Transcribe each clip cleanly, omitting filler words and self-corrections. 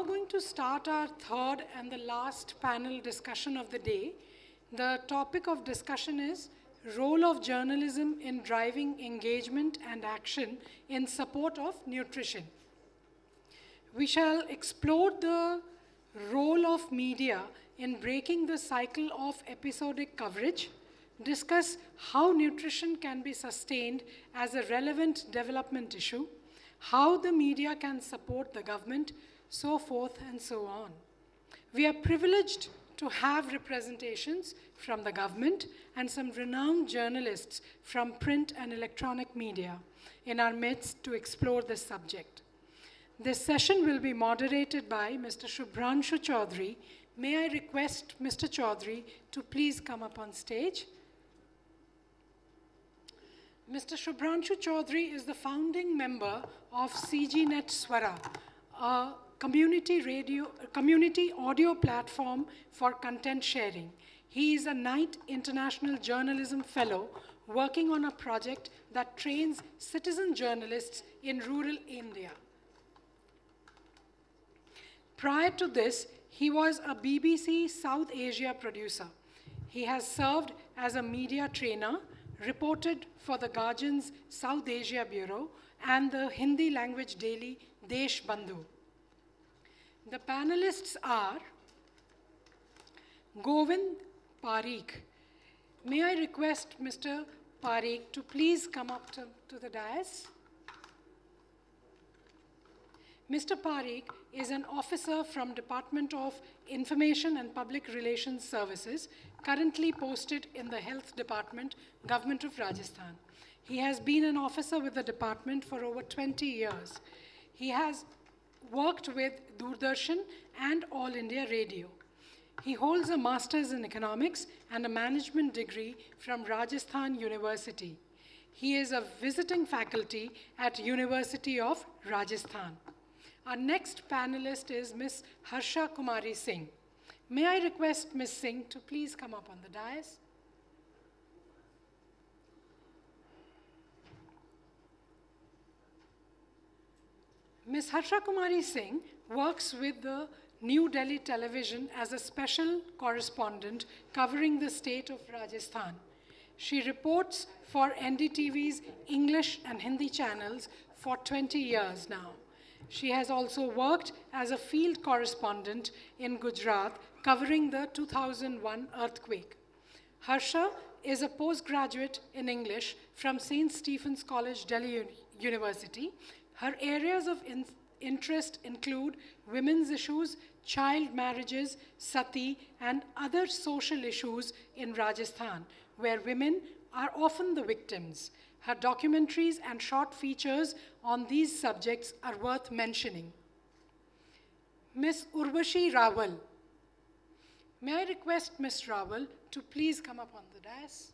now going to start our third and the last panel discussion of the day. The topic of discussion is role of journalism in driving engagement and action in support of nutrition. We shall explore the role of media in breaking the cycle of episodic coverage, discuss how nutrition can be sustained as a relevant development issue, how the media can support the government, so forth and so on. We are privileged to have representations from the government and some renowned journalists from print and electronic media in our midst to explore this subject. This session will be moderated by Mr. Shubhranshu Chaudhary. May I request Mr. Chaudhary to please come up on stage. Mr. Shubhranshu Chaudhary is the founding member of CGNet Swara, a community audio platform for content sharing. He is a Knight International Journalism Fellow working on a project that trains citizen journalists in rural India. Prior to this, he was a BBC South Asia producer. He has served as a media trainer, reported for the Guardian's South Asia Bureau and the Hindi language daily Desh Bandhu. The panelists are Govind, Pareek. May I request Mr. Pareek to please come up to the dais? Mr. Pareek is an officer from Department of Information and Public Relations Services, currently posted in the Health Department, Government of Rajasthan. He has been an officer with the department for over 20 years. He has worked with Doordarshan and All India Radio. He holds a master's in economics and a management degree from Rajasthan University. He is a visiting faculty at University of Rajasthan. Our next panelist is Ms. Harsha Kumari Singh. May I request Ms. Singh to please come up on the dais? Ms. Harsha Kumari Singh works with the New Delhi Television as a special correspondent covering the state of Rajasthan. She reports for NDTV's English and Hindi channels for 20 years now. She has also worked as a field correspondent in Gujarat covering the 2001 earthquake. Harsha is a postgraduate in English from St. Stephen's College, Delhi University. Her areas of interest include women's issues, child marriages, sati, and other social issues in Rajasthan, where women are often the victims. Her documentaries and short features on these subjects are worth mentioning. Ms. Urvashi Rawal. May I request Ms. Rawal to please come up on the dais?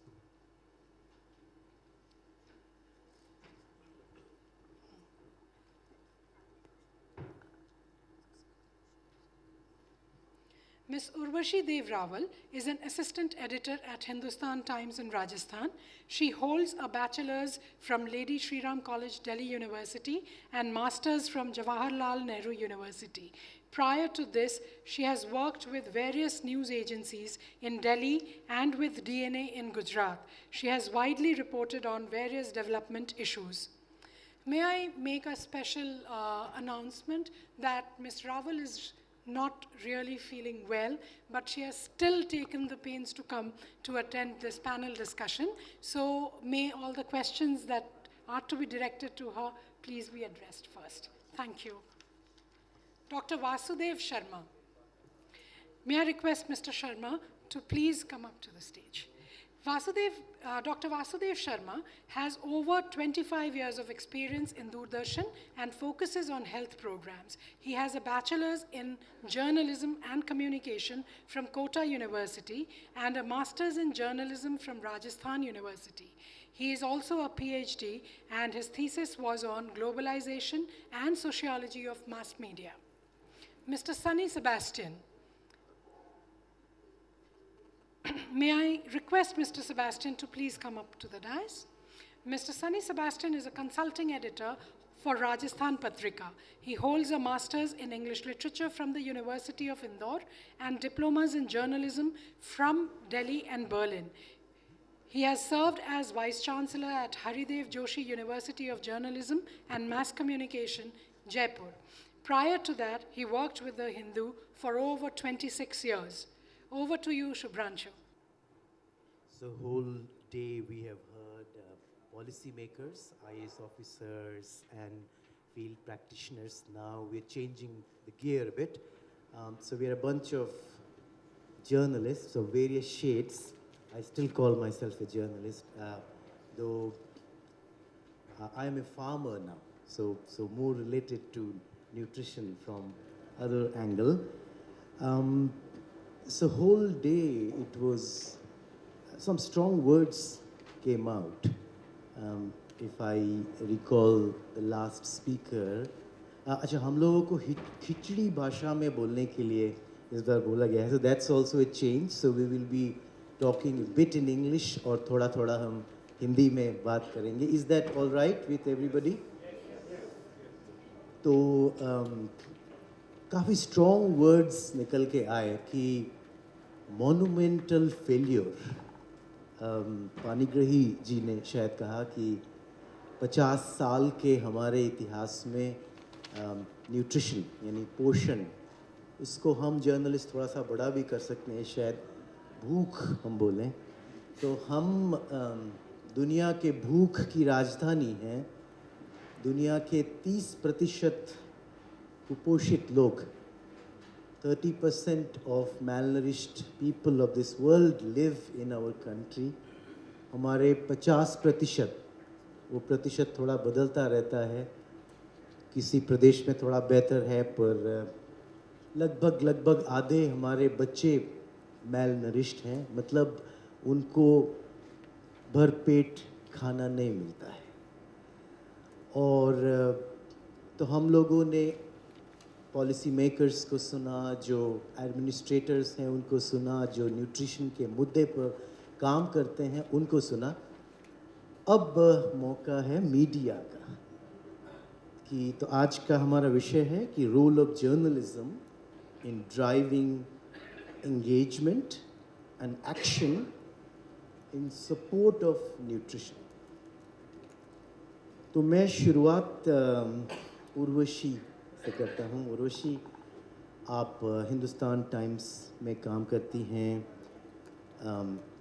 Ms. Urvashi Dev Rawal is an assistant editor at Hindustan Times in Rajasthan. She holds a bachelor's from Lady Shri Ram College, Delhi University, and master's from Jawaharlal Nehru University. Prior to this, she has worked with various news agencies in Delhi and with DNA in Gujarat. She has widely reported on various development issues. May I make a special announcement that Ms. Rawal is not really feeling well, but she has still taken the pains to come to attend this panel discussion. So may all the questions that are to be directed to her please be addressed first. Thank you. Dr. Vasudev Sharma. May I request Mr. Sharma to please come up to the stage. Dr. Vasudev Sharma has over 25 years of experience in Doordarshan and focuses on health programs. He has a bachelor's in journalism and communication from Kota University and a master's in journalism from Rajasthan University. He is also a PhD, and his thesis was on globalization and sociology of mass media. Mr. Sunny Sebastian. May I request Mr. Sebastian to please come up to the dais? Mr. Sunny Sebastian is a consulting editor for Rajasthan Patrika. He holds a master's in English literature from the University of Indore and diplomas in journalism from Delhi and Berlin. He has served as Vice Chancellor at Haridev Joshi University of Journalism and Mass Communication, Jaipur. Prior to that, he worked with the Hindu for over 26 years. Over to you, Shubhranshu. So whole day we have heard policymakers, IAS officers, and field practitioners. Now we're changing the gear a bit. So we're a bunch of journalists of various shades. I still call myself a journalist, though I am a farmer now, so more related to nutrition from other angle. So whole day it was, some strong words came out. If I recall the last speaker, अच्छा हम लोगों को खिचड़ी भाषा में बोलने के लिए इस बार बोला गया है. So that's also a change. So we will be talking a bit in English और थोड़ा थोड़ा हम हिंदी में बात करेंगे. Is that all right with everybody? तो काफ़ी strong words निकल के आए कि monumental failure. पानीग्राही जी ने शायद कहा कि 50 साल के हमारे इतिहास में न्यूट्रिशन यानी पोषण, उसको हम जर्नलिस्ट थोड़ा सा बड़ा भी कर सकते हैं, शायद भूख हम बोलें. तो हम दुनिया के भूख की राजधानी हैं. दुनिया के 30% कुपोषित लोग, 30% of malnourished people of this world live in our country. हमारे 50%, वो प्रतिशत थोड़ा बदलता रहता है, किसी प्रदेश में थोड़ा बेहतर है, पर लगभग आधे हमारे बच्चे malnourished हैं. मतलब उनको भरपेट खाना नहीं मिलता है. और तो हम लोगों ने पॉलिसी मेकर्स को सुना, जो एडमिनिस्ट्रेटर्स हैं उनको सुना, जो न्यूट्रिशन के मुद्दे पर काम करते हैं उनको सुना. अब मौका है मीडिया का कि तो आज का हमारा विषय है कि role of journalism in driving engagement and action in support of nutrition. तो मैं शुरुआत उर्वशी से करता हूँ. उर्वशी, आप हिंदुस्तान टाइम्स में काम करती हैं.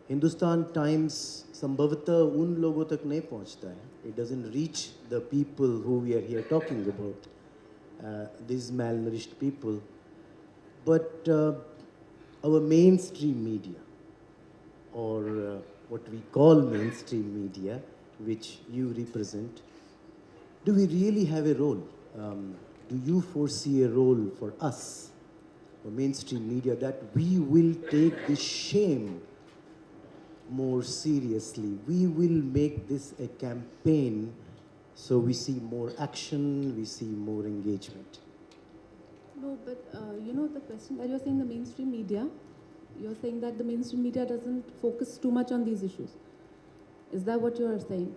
हिंदुस्तान टाइम्स संभवतः उन लोगों तक नहीं पहुँचता है. It doesn't reach the people who we are here talking about, this malnourished people. But our mainstream media, or what we call mainstream media, which you represent, do we really have a role? Do you foresee a role for us, for mainstream media, that we will take this shame more seriously? We will make this a campaign so we see more action, we see more engagement. No, but you know the question that you're saying, the mainstream media, you're saying that the mainstream media doesn't focus too much on these issues. Is that what you are saying?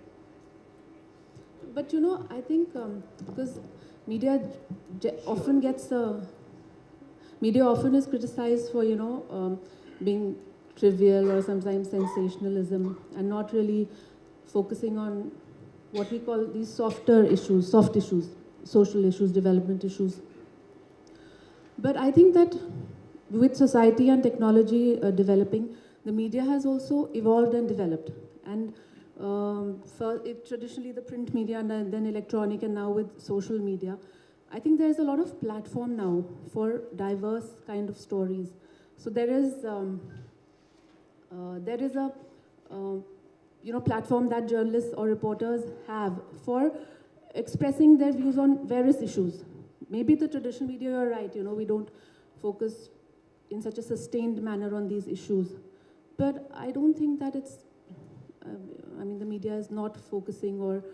But you know, I think because media often gets media often is criticized for, you know, being trivial or sometimes sensationalism and not really focusing on what we call these softer issues, soft issues, social issues, development issues. But I think that with society and technology developing, the media has also evolved and developed. And traditionally the print media and then electronic, and now with social media, I think there's a lot of platform now for diverse kind of stories. So there is a you know, platform that journalists or reporters have for expressing their views on various issues. Maybe the traditional media, you're right, you know, we don't focus in such a sustained manner on these issues. But I don't think that it's, I mean, the media is not focusing or,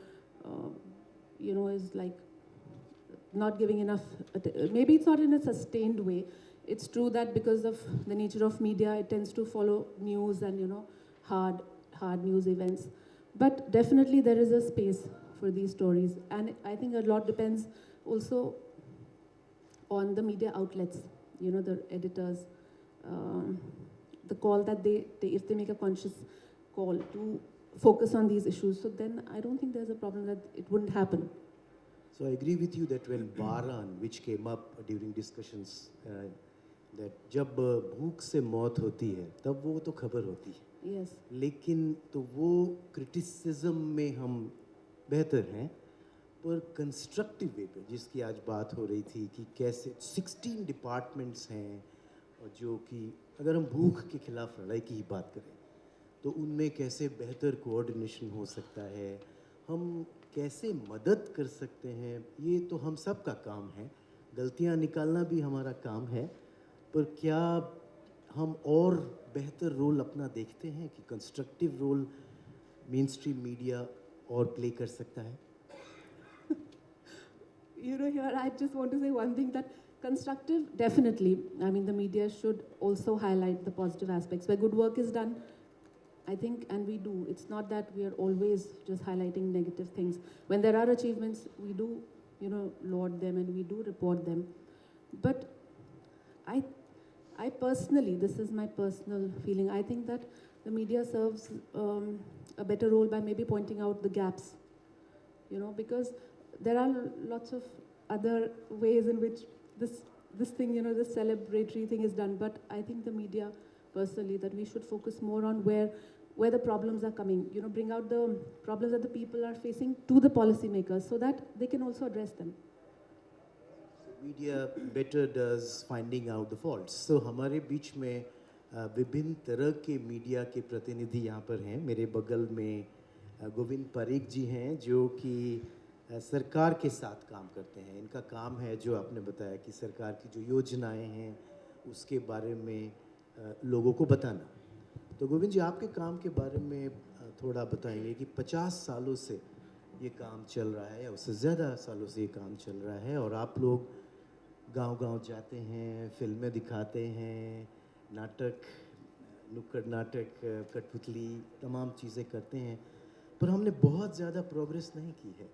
you know, is like not giving enough, maybe it's not in a sustained way. It's true that because of the nature of media, it tends to follow news and, you know, hard news events. But definitely there is a space for these stories. And I think a lot depends also on the media outlets, you know, the editors, the call that if they make a conscious call to focus on these issues, so then I don't think there's a problem that it wouldn't happen. So I agree with you that when Baran, which came up during discussions, that जब भूख से मौत होती है तब वो तो खबर होती है, Yes. लेकिन तो वो क्रिटिसिज्म में हम बेहतर हैं, पर कंस्ट्रक्टिव वे पे जिसकी आज बात हो रही थी कि कैसे 16 डिपार्टमेंट्स हैं और जो कि अगर हम भूख के खिलाफ लड़ाई की ही बात करें तो उनमें कैसे बेहतर कोऑर्डिनेशन हो सकता है, हम कैसे मदद कर सकते हैं, ये तो हम सब का काम है, गलतियां निकालना भी हमारा काम है, पर क्या हम और बेहतर रोल अपना देखते हैं कि constructive role mainstream media और प्ले कर सकता है? You know, here I just want to say one thing, that constructive, definitely. I mean, the media should also highlight the positive aspects. Where good work is done, I think, and we do. It's not that we are always just highlighting negative things. When there are achievements, we do, you know, laud them and we do report them. But I personally, this is my personal feeling, I think that the media serves a better role by maybe pointing out the gaps, you know, because there are lots of other ways in which this thing, you know, this celebratory thing is done. But I think the media, personally, that we should focus more on where the problems are coming, you know, bring out the problems that the people are facing to the policymakers so that they can also address them. Media better does finding out the faults. So हमारे बीच में विभिन्न तरह के media के प्रतिनिधि यहाँ पर हैं. मेरे बगल में गोविंद परीक जी हैं जो कि सरकार के साथ काम करते हैं. इनका काम है जो आपने बताया कि सरकार की जो योजनाएं हैं उसके बारे में लोगों को बताना. तो गोविंद जी, आपके काम के बारे में थोड़ा बताएंगे कि 50 सालों से ये काम चल रहा है या उससे ज़्यादा सालों से ये काम चल रहा है और आप लोग गांव-गांव जाते हैं, फिल्में दिखाते हैं, नाटक, नुक्कड़ नाटक, कठपुतली, तमाम चीज़ें करते हैं, पर हमने बहुत ज़्यादा प्रोग्रेस नहीं की है.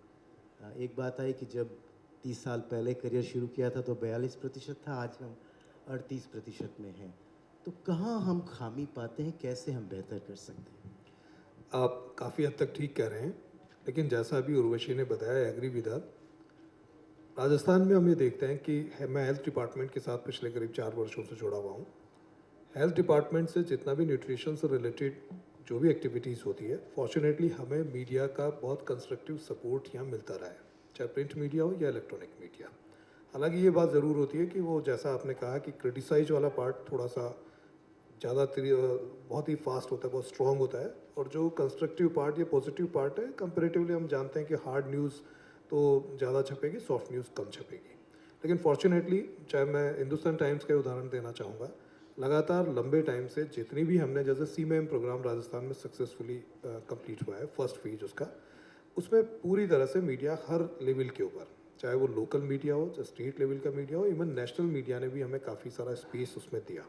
एक बात आई कि जब 30 साल पहले करियर शुरू किया था तो 42% था, आज हम 38% में हैं. तो कहाँ हम खामी पाते हैं, कैसे हम बेहतर कर सकते हैं? आप काफ़ी हद तक ठीक कह रहे हैं, लेकिन जैसा अभी उर्वशी ने बताया, एग्री विद हर. राजस्थान में हम ये देखते हैं कि मैं हेल्थ डिपार्टमेंट के साथ पिछले करीब 4 वर्षों से जुड़ा हुआ हूँ. हेल्थ डिपार्टमेंट से जितना भी न्यूट्रिशन से रिलेटेड जो भी एक्टिविटीज़ होती है, फॉर्चुनेटली हमें मीडिया का बहुत कंस्ट्रक्टिव सपोर्ट यहाँ मिलता रहा है, चाहे प्रिंट मीडिया हो या इलेक्ट्रॉनिक मीडिया. हालांकि ये बात ज़रूर होती है कि वो जैसा आपने कहा कि क्रिटिसाइज वाला पार्ट थोड़ा सा ज़्यादा बहुत ही फास्ट होता है, बहुत स्ट्रॉन्ग होता है, और जो कंस्ट्रक्टिव पार्ट या पॉजिटिव पार्ट है, कंपेरेटिवली हम जानते हैं कि हार्ड न्यूज़ तो ज़्यादा छपेगी, सॉफ्ट न्यूज़ कम छपेगी. लेकिन फॉर्चुनेटली, चाहे मैं हिंदुस्तान टाइम्स का उदाहरण देना चाहूँगा, लगातार लंबे टाइम से जितनी भी हमने, जैसे CMM प्रोग्राम राजस्थान में सक्सेसफुली कंप्लीट हुआ है, फर्स्ट फेज उसका, उसमें पूरी तरह से मीडिया हर लेवल के ऊपर, चाहे वो लोकल मीडिया हो, चाहे स्टेट लेवल का मीडिया हो, इवन नेशनल मीडिया ने भी हमें काफ़ी सारा स्पेस उसमें दिया.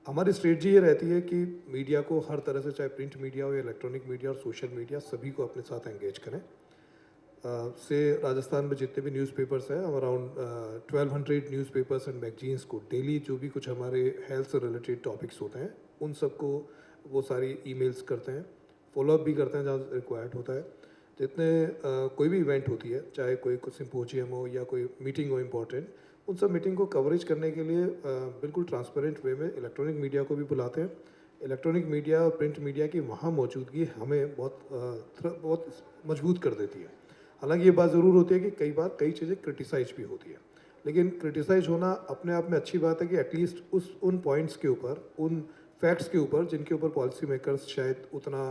हमारी स्ट्रेटजी ये रहती है कि मीडिया को हर तरह से, चाहे प्रिंट मीडिया हो या इलेक्ट्रॉनिक मीडिया और सोशल मीडिया, सभी को अपने साथ एंगेज करें. से राजस्थान में जितने भी न्यूज़पेपर्स हैं, अराउंड 1200 न्यूज़पेपर्स एंड मैगजीन्स को डेली जो भी कुछ हमारे हेल्थ से रिलेटेड टॉपिक्स होते हैं, उन सबको वो सारी ईमेल्स करते हैं, फॉलोअप भी करते हैं जहाँ रिक्वायर्ड होता है. जितने कोई भी इवेंट होती है, चाहे कोई सिम्पोजियम हो या कोई मीटिंग हो इम्पोर्टेंट, उन सब मीटिंग को कवरेज करने के लिए बिल्कुल ट्रांसपेरेंट वे में इलेक्ट्रॉनिक मीडिया को भी बुलाते हैं. इलेक्ट्रॉनिक मीडिया और प्रिंट मीडिया की वहाँ मौजूदगी हमें बहुत मजबूत कर देती है. हालांकि ये बात ज़रूर होती है कि कई बार कई चीज़ें क्रिटिसाइज भी होती है, लेकिन क्रिटिसाइज होना अपने आप में अच्छी बात है कि एटलीस्ट उन पॉइंट्स के ऊपर, उन फैक्ट्स के ऊपर जिनके ऊपर पॉलिसी मेकर्स शायद उतना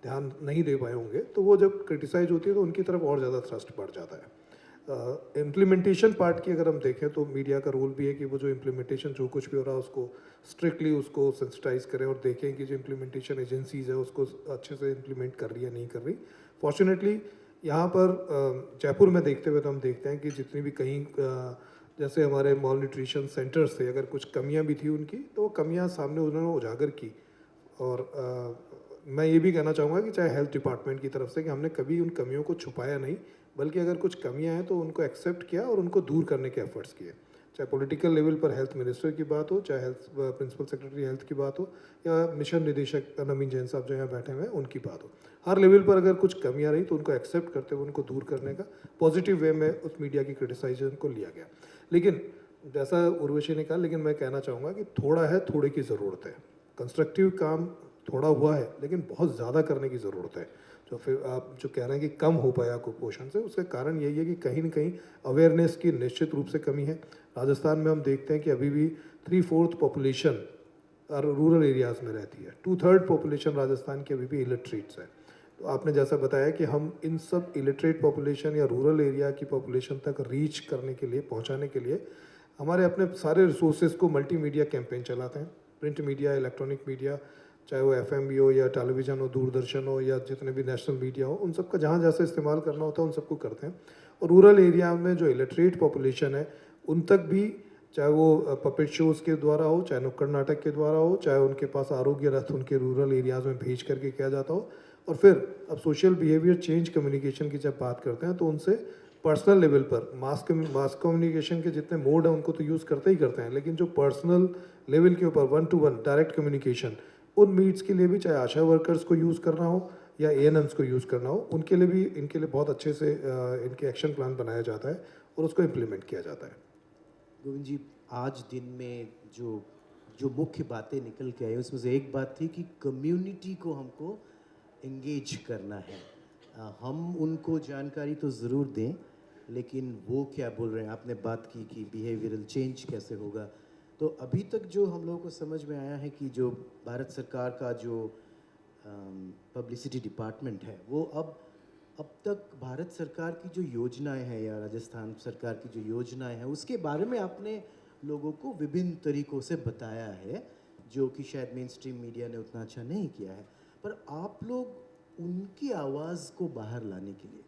ध्यान नहीं दे पाए होंगे, तो वो जब क्रिटिसाइज होती है तो उनकी तरफ और ज़्यादा थ्रस्ट बढ़ जाता है. इम्प्लीमेंटेशन पार्ट की अगर हम देखें तो मीडिया का रोल भी है कि वो जो इम्प्लीमेंटेशन जो कुछ भी हो रहा है उसको स्ट्रिक्टली उसको सेंसिटाइज करें और देखें कि जो इम्प्लीमेंटेशन एजेंसीज है उसको अच्छे से इम्प्लीमेंट कर रही है नहीं कर रही. फॉर्चुनेटली यहाँ पर जयपुर में देखते हुए तो हम देखते हैं कि जितनी भी कहीं जैसे हमारे मॉल न्यूट्रिशन सेंटर्स थे, अगर कुछ कमियाँ भी थी उनकी, तो वो कमियाँ सामने उन्होंने उजागर की और मैं ये भी कहना चाहूँगा कि चाहे हेल्थ डिपार्टमेंट की तरफ से कि हमने कभी उन कमियों को छुपाया नहीं, बल्कि अगर कुछ कमियां हैं तो उनको एक्सेप्ट किया और उनको दूर करने के एफर्ट्स किए। चाहे पॉलिटिकल लेवल पर हेल्थ मिनिस्टर की बात हो, चाहे हेल्थ प्रिंसिपल सेक्रेटरी हेल्थ की बात हो, या मिशन निदेशक नवीन जैन साहब जो यहाँ बैठे हुए हैं उनकी बात हो, हर लेवल पर अगर कुछ कमियां रही तो उनको एक्सेप्ट करते हुए उनको दूर करने का पॉजिटिव वे में उस मीडिया की क्रिटिसाइजेशन को लिया गया। लेकिन जैसा उर्वशी ने कहा, लेकिन मैं कहना चाहूँगा कि थोड़ा है, थोड़े की ज़रूरत है। कंस्ट्रक्टिव काम थोड़ा हुआ है, लेकिन बहुत ज़्यादा करने की ज़रूरत है। जो फिर आप जो कह रहे हैं कि कम हो पाया कुपोषण से, उसका कारण यही है कि कहीं न कहीं अवेयरनेस की निश्चित रूप से कमी है। राजस्थान में हम देखते हैं कि अभी भी 3/4 पॉपुलेशन रूरल एरियाज़ में रहती है। 2/3 पॉपुलेशन राजस्थान की अभी भी इलिटरेट्स है। तो आपने जैसा बताया कि हम इन सब इलिटरेट पॉपुलेशन या रूरल एरिया की पॉपुलेशन तक रीच करने के लिए, पहुँचाने के लिए हमारे अपने सारे रिसोर्सेज को मल्टीमीडिया कैंपेन चलाते हैं। प्रिंट मीडिया, इलेक्ट्रॉनिक मीडिया, चाहे वो FM भी हो या टेलीविज़न हो, दूरदर्शन हो या जितने भी नेशनल मीडिया हो, उन सब का जहाँ जैसे इस्तेमाल करना होता है उन सबको करते हैं। और रूरल एरिया में जो इलिटरेट पॉपुलेशन है उन तक भी, चाहे वो पपेट शोज़ के द्वारा हो, चाहे नुक्कड़ नाटक के द्वारा हो, चाहे उनके पास आरोग्य रथ उनके रूरल एरियाज़ में भेज करके किया जाता हो, और फिर अब सोशल बिहेवियर चेंज कम्युनिकेशन की जब बात करते हैं तो उनसे पर्सनल लेवल पर मास कम्युनिकेशन के जितने मोड हैं उनको तो यूज़ करते ही करते हैं, लेकिन जो पर्सनल लेवल के ऊपर 1-to-1 डायरेक्ट कम्युनिकेशन, उन मीट्स के लिए भी चाहे आशा वर्कर्स को यूज़ करना हो या ANMs को यूज़ करना हो, उनके लिए भी इनके लिए बहुत अच्छे से इनके एक्शन प्लान बनाया जाता है और उसको इम्प्लीमेंट किया जाता है। गोविंद जी, आज दिन में जो जो मुख्य बातें निकल के आई उसमें से एक बात थी कि कम्युनिटी को हमको एंगेज करना है। हम उनको जानकारी तो ज़रूर दें, लेकिन वो क्या बोल रहे हैं, आपने बात की कि बिहेवियरल चेंज कैसे होगा। तो अभी तक जो हम लोगों को समझ में आया है कि जो भारत सरकार का जो पब्लिसिटी डिपार्टमेंट है, वो अब तक भारत सरकार की जो योजनाएं हैं या राजस्थान सरकार की जो योजनाएं हैं उसके बारे में आपने लोगों को विभिन्न तरीक़ों से बताया है, जो कि शायद मेन स्ट्रीम मीडिया ने उतना अच्छा नहीं किया है। पर आप लोग उनकी आवाज़ को बाहर लाने के लिए,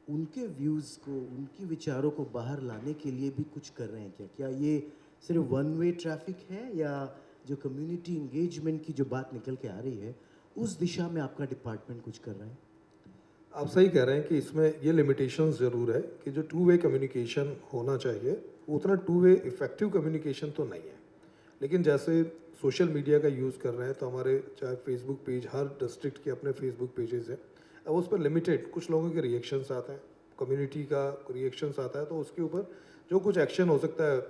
उनके व्यूज़ को, उनकी विचारों को बाहर लाने के लिए भी कुछ कर रहे हैं क्या? क्या ये सिर्फ वन वे ट्रैफिक है, या जो कम्युनिटी इंगेजमेंट की जो बात निकल के आ रही है उस दिशा में आपका डिपार्टमेंट कुछ कर रहा है? आप सही कह रहे हैं कि इसमें ये लिमिटेशंस ज़रूर है कि जो 2-वे कम्युनिकेशन होना चाहिए उतना 2-वे इफ़ेक्टिव कम्युनिकेशन तो नहीं है। लेकिन जैसे सोशल मीडिया का यूज़ कर रहे हैं तो हमारे चाहे फेसबुक पेज, हर डिस्ट्रिक्ट के अपने फेसबुक पेजेस हैं, अब उस पर लिमिटेड कुछ लोगों के रिएक्शंस आते हैं, कम्युनिटी का रिएक्शंस आता है, तो उसके ऊपर जो कुछ एक्शन हो सकता है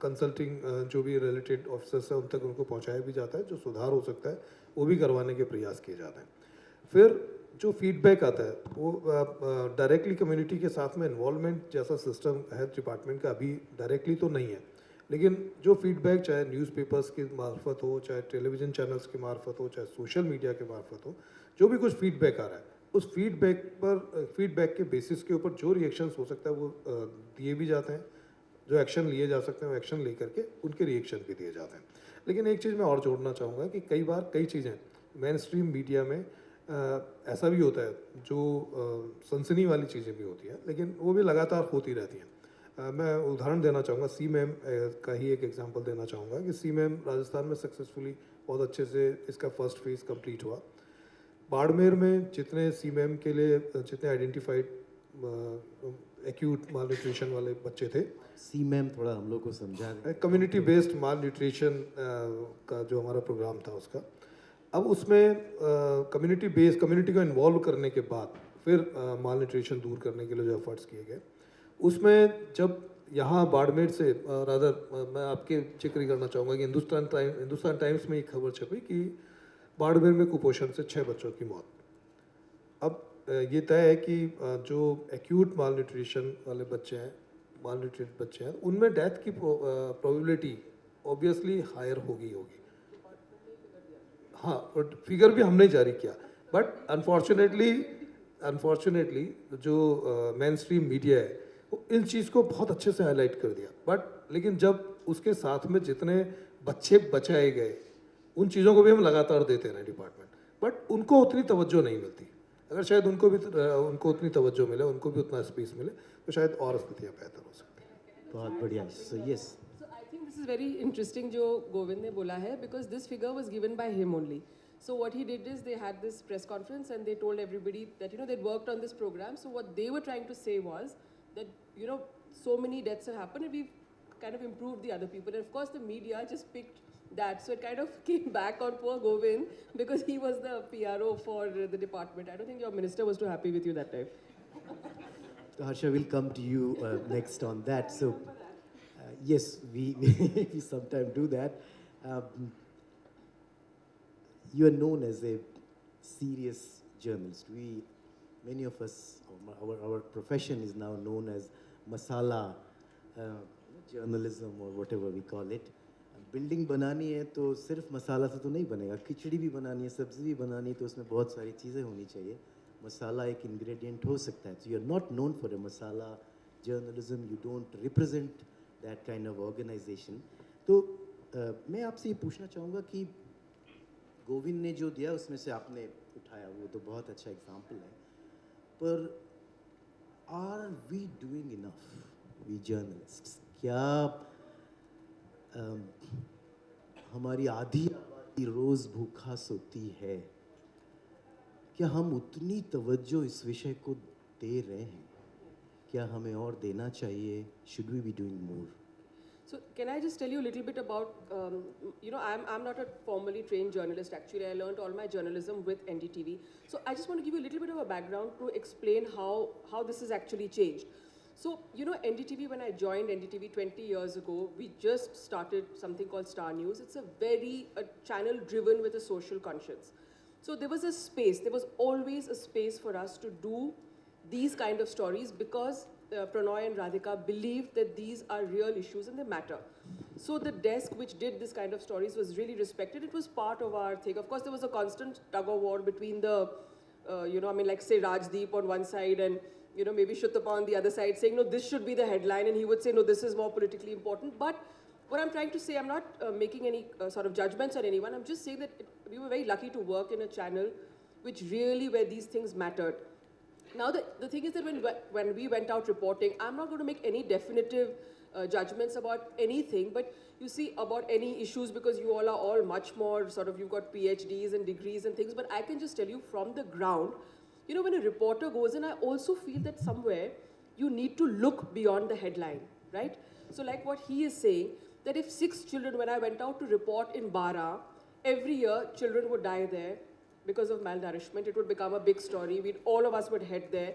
कंसल्टिंग जो भी रिलेटेड ऑफिसर्स हैं उन तक उनको पहुंचाया भी जाता है, जो सुधार हो सकता है वो भी करवाने के प्रयास किए जाते हैं। फिर जो फीडबैक आता है वो डायरेक्टली कम्युनिटी के साथ में इन्वॉल्वमेंट जैसा सिस्टम हेल्थ डिपार्टमेंट का अभी डायरेक्टली तो नहीं है, लेकिन जो फीडबैक चाहे न्यूज़पेपर्स के मार्फत हो, चाहे टेलीविज़न चैनल्स के मार्फत हो, चाहे सोशल मीडिया के मार्फत हो, जो भी कुछ फीडबैक आ रहा है उस फीडबैक के बेसिस के ऊपर जो रिएक्शंस हो सकता है वो दिए भी जाते हैं, जो एक्शन लिए जा सकते हैं वो एक्शन ले करके उनके रिएक्शन भी दिए जाते हैं। लेकिन एक चीज़ मैं और जोड़ना चाहूँगा कि कई बार कई चीज़ें मेन स्ट्रीम मीडिया में ऐसा भी होता है जो सनसनी वाली चीज़ें भी होती हैं, लेकिन वो भी लगातार होती रहती हैं। मैं उदाहरण देना चाहूँगा, CMM का ही एक एग्जांपल देना चाहूँगा कि CMM राजस्थान में सक्सेसफुली बहुत अच्छे से इसका फर्स्ट फेज़ कंप्लीट हुआ। बाड़मेर में जितने CMM के लिए जितने आइडेंटिफाइड एक्यूट माल न्यूट्रिशन वाले बच्चे थे, CMM थोड़ा हम लोग को समझा दें। कम्युनिटी बेस्ड माल न्यूट्रिशन का जो हमारा प्रोग्राम था उसका, अब उसमें कम्युनिटी को इन्वॉल्व करने के बाद फिर माल न्यूट्रिशन दूर करने के लिए जो एफर्ट्स किए गए, उसमें जब यहाँ बाड़मेर से मैं आपके जिक्र करना चाहूँगा कि हिंदुस्तान टाइम्स में एक खबर छपी कि बाड़मेर में कुपोषण से 6 बच्चों की मौत। अब ये तय है कि जो एक्यूट माल न्यूट्रिशन वाले बच्चे हैं, माल न्यूट्रिएंट बच्चे हैं, उनमें डेथ की प्रोबेबिलिटी ऑब्वियसली हायर होगी। हाँ, और फिगर भी हमने जारी किया, बट अनफॉर्चुनेटली जो मेन स्ट्रीम मीडिया है वो इन चीज़ को बहुत अच्छे से हाईलाइट कर दिया, बट लेकिन जब उसके साथ में जितने बच्चे बचाए गए उन चीज़ों को भी हम लगातार देते रहे डिपार्टमेंट, बट उनको उतनी तवज्जो नहीं मिलती। अगर शायद उनको उतनी तवज्जो मिले, उनको भी उतना स्पेस मिले, तो शायद और स्थितियाँ बेहतर हो सकती हैं। बहुत बढ़िया। So yes, So I think this is very interesting जो गोविंद ने बोला है, because this figure was given by him only. So what he did is they had this press conference and they told everybody that, they'd worked on this program. So what they were trying to say was that, so many deaths have happened and we've kind of improved the other people. And of course the media just picked that. So it kind of came back on poor Govind because he was the PRO for the department. I don't think your minister was too happy with you that time. Harsha, will come to you next on that. So, yes, we, we sometimes do that. You are known as a serious journalist. Many of us, our profession is now known as masala journalism or whatever we call it. Building बनानी है तो सिर्फ मसाला से तो नहीं बनेगा, खिचड़ी भी बनानी है, सब्जी भी बनानी है, तो उसमें बहुत सारी चीज़ें होनी चाहिए. मसाला एक ingredient हो सकता है. So you're not known for a masala journalism. You don't represent that kind of organization. तो मैं आपसे ये पूछना चाहूँगा कि गोविंद ने जो दिया उसमें से आपने उठाया वो तो बहुत अच्छा एग्जाम्पल है, पर are we doing enough, we journalists? क्या हमारी आधी आबादी रोज़ भूखा सोती है? क्या हम उतनी तवज्जो इस विषय को दे रहे हैं? क्या हमें और देना चाहिए? Should we be doing more? So can I just tell you a little bit about, I'm not a formally trained journalist actually. I learned all my journalism with NDTV. So I just want to give you a little bit of a background to explain how this has actually changed. So, NDTV, when I joined NDTV 20 years ago, we just started something called Star News. It's a channel driven with a social conscience. So there was always a space for us to do these kind of stories because Pranoy and Radhika believed that these are real issues and they matter. So the desk which did this kind of stories was really respected. It was part of our thing. Of course, there was a constant tug of war between the, say Rajdeep on one side and, maybe Shuttapa on the other side saying, no, this should be the headline. And he would say, no, this is more politically important. But what I'm trying to say, I'm not making any sort of judgments on anyone. I'm just saying that we were very lucky to work in a channel where these things mattered. Now, the thing is that when we went out reporting, I'm not going to make any definitive judgments about anything, but you see about any issues because you all are all much more you've got PhDs and degrees and things, but I can just tell you from the ground, when a reporter goes in, I also feel that somewhere you need to look beyond the headline, right? So like what he is saying, that if 6 children, when I went out to report in Bara, every year children would die there because of malnourishment, it would become a big story. All of us would head there.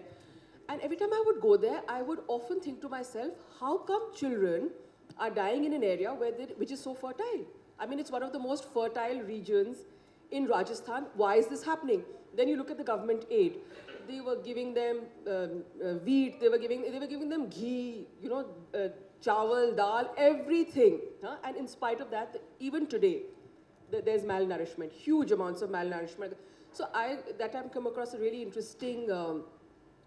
And every time I would go there, I would often think to myself, how come children are dying in an area which is so fertile? I mean, it's one of the most fertile regions in Rajasthan. Why is this happening? Then you look at the government aid. They were giving them wheat, they were giving them ghee, chawal, dal, everything. Huh? And in spite of that, even today, there's malnourishment, huge amounts of malnourishment. So that time came across a really interesting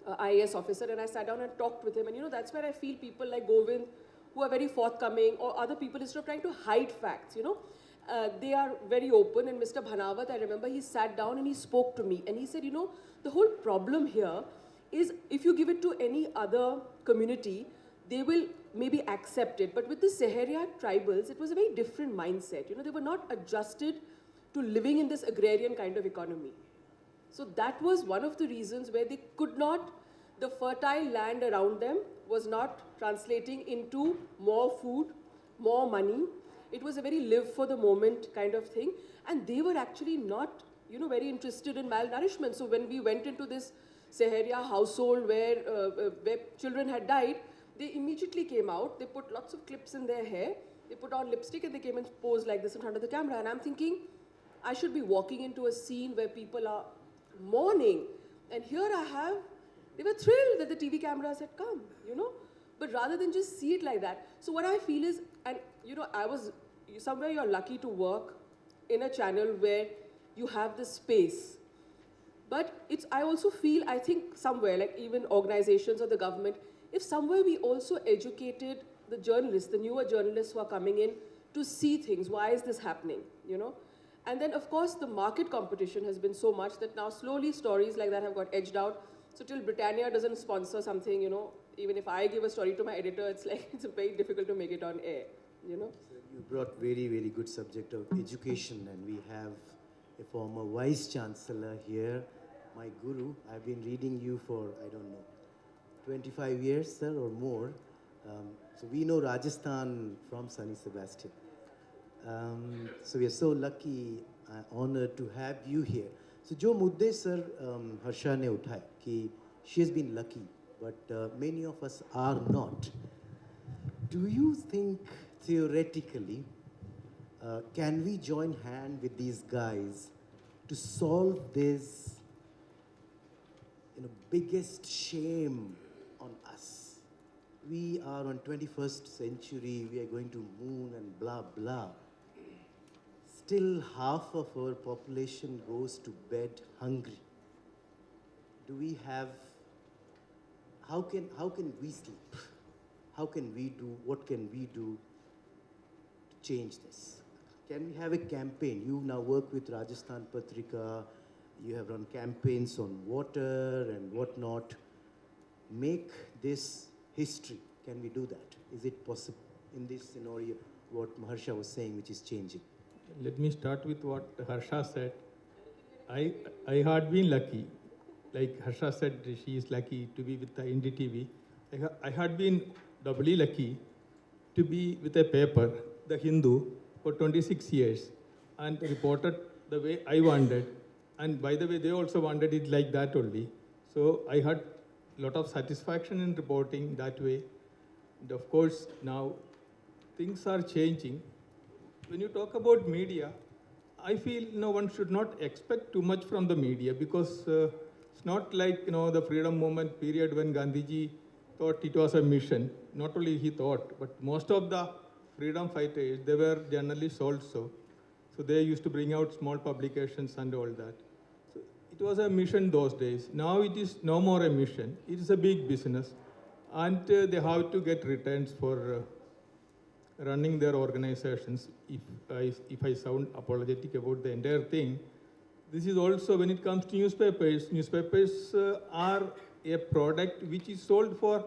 IAS officer and I sat down and talked with him. And that's where I feel people like Govind, who are very forthcoming, or other people, instead of trying to hide facts, they are very open. And Mr. Bhanawat, I remember he sat down and he spoke to me and he said, the whole problem here is if you give it to any other community, they will maybe accept it. But with the Sahariya tribals, it was a very different mindset. They were not adjusted to living in this agrarian kind of economy. So that was one of the reasons where they could not, the fertile land around them was not translating into more food, more money. It was a very live for the moment kind of thing. And they were actually not, very interested in malnourishment. So when we went into this Sahariya household where children had died, they immediately came out, they put lots of clips in their hair, they put on lipstick and they came and posed like this in front of the camera. And I'm thinking, I should be walking into a scene where people are mourning. And here they were thrilled that the TV cameras had come, But rather than just see it like that. So what I feel is, and somewhere you're lucky to work in a channel where you have the space. But I also feel, I think somewhere, like even organizations or the government, if somewhere we also educated the journalists, the newer journalists who are coming in to see things, why is this happening, And then of course the market competition has been so much that now slowly stories like that have got edged out. So till Britannia doesn't sponsor something, even if I give a story to my editor, it's very difficult to make it on air, So you brought very, very good subject of education, and we have a former vice chancellor here, my guru. I've been reading you for, I don't know, 25 years, sir, or more. So we know Rajasthan from Sunny Sebastian. So we are so lucky, honored to have you here. So जो मुद्दे sir Harsha ने उठाए कि she has been lucky, but many of us are not. Do you think theoretically can we join hand with these guys to solve this biggest shame on us? We are on 21st century, we are going to moon and blah blah. Still half of our population goes to bed hungry. Do we have, how can we sleep? How can we do, what can we do to change this? Can we have a campaign? You now work with Rajasthan Patrika, you have run campaigns on water and whatnot. Make this history. Can we do that? Is it possible in this scenario, what Harsha was saying, which is changing? Let me start with what Harsha said. I had been lucky. Like Harsha said, she is lucky to be with the NDTV. I had been doubly lucky to be with a paper, The Hindu, for 26 years and reported the way I wanted. And by the way, they also wanted it like that only. So I had a lot of satisfaction in reporting that way. And of course, now things are changing. When you talk about media, I feel one should not expect too much from the media because it's not like the freedom movement period when Gandhiji thought it was a mission. Not only he thought, but most of the freedom fighters, they were journalists also. So they used to bring out small publications and all that. So it was a mission those days. Now it is no more a mission. It is a big business. And they have to get returns for running their organizations. If I sound apologetic about the entire thing, this is also when it comes to newspapers. Newspapers are a product which is sold for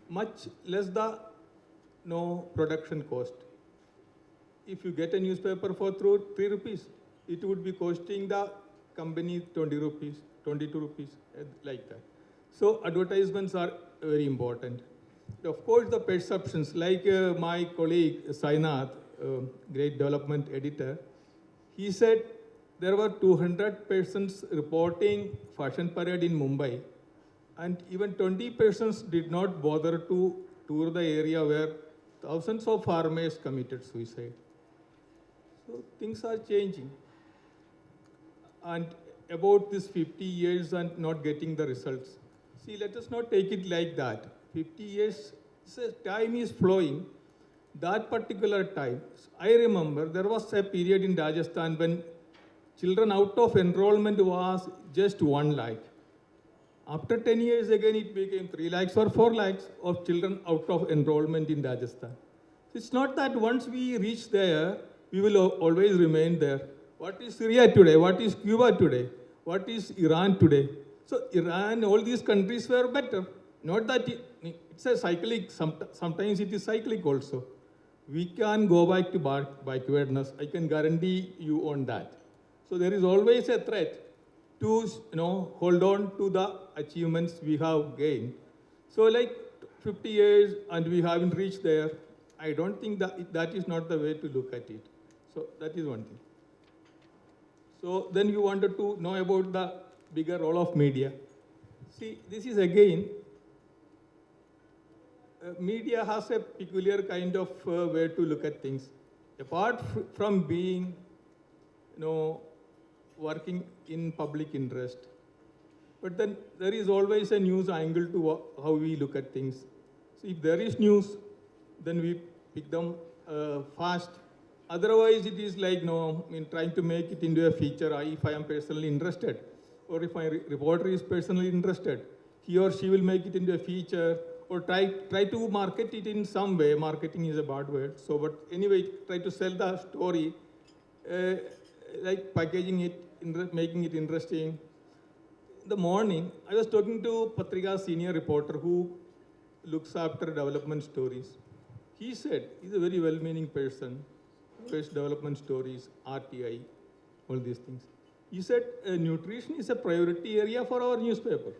much less the production cost. If you get a newspaper for 3 rupees, it would be costing the company 20 rupees, 22 rupees, like that. So advertisements are very important. Of course, the perceptions, like my colleague Sainath, great development editor, he said there were 200 persons reporting fashion parade in Mumbai, and even 20 persons did not bother to tour the area where thousands of farmers committed suicide. So things are changing. And about this 50 years and not getting the results. See, let us not take it like that. 50 years, time is flowing. That particular time, I remember there was a period in Rajasthan when children out of enrollment was just 1 lakh. After 10 years again, it became 3 lakhs or 4 lakhs of children out of enrollment in Rajasthan. It's not that once we reach there, we will always remain there. What is Syria today? What is Cuba today? What is Iran today? So Iran, all these countries were better. Not that it's a cyclic, sometimes it is cyclic also. We can go back to backwardness. I can guarantee you on that. So there is always a threat to hold on to the achievements we have gained. So like 50 years and we haven't reached there, I don't think that is not the way to look at it. So that is one thing. So then you wanted to know about the bigger role of media. See, this is again, media has a peculiar kind of way to look at things. Apart from being, working in public interest, but then there is always a news angle to how we look at things. So if there is news, then we pick them fast. Otherwise, it is like, trying to make it into a feature. If I am personally interested, or if my reporter is personally interested, he or she will make it into a feature, or try to market it in some way. Marketing is a bad word. So, but anyway, try to sell the story, like packaging it, making it interesting. In the morning, I was talking to Patrika's senior reporter who looks after development stories. He said, he's a very well-meaning person, first development stories, RTI, all these things. He said nutrition is a priority area for our newspaper.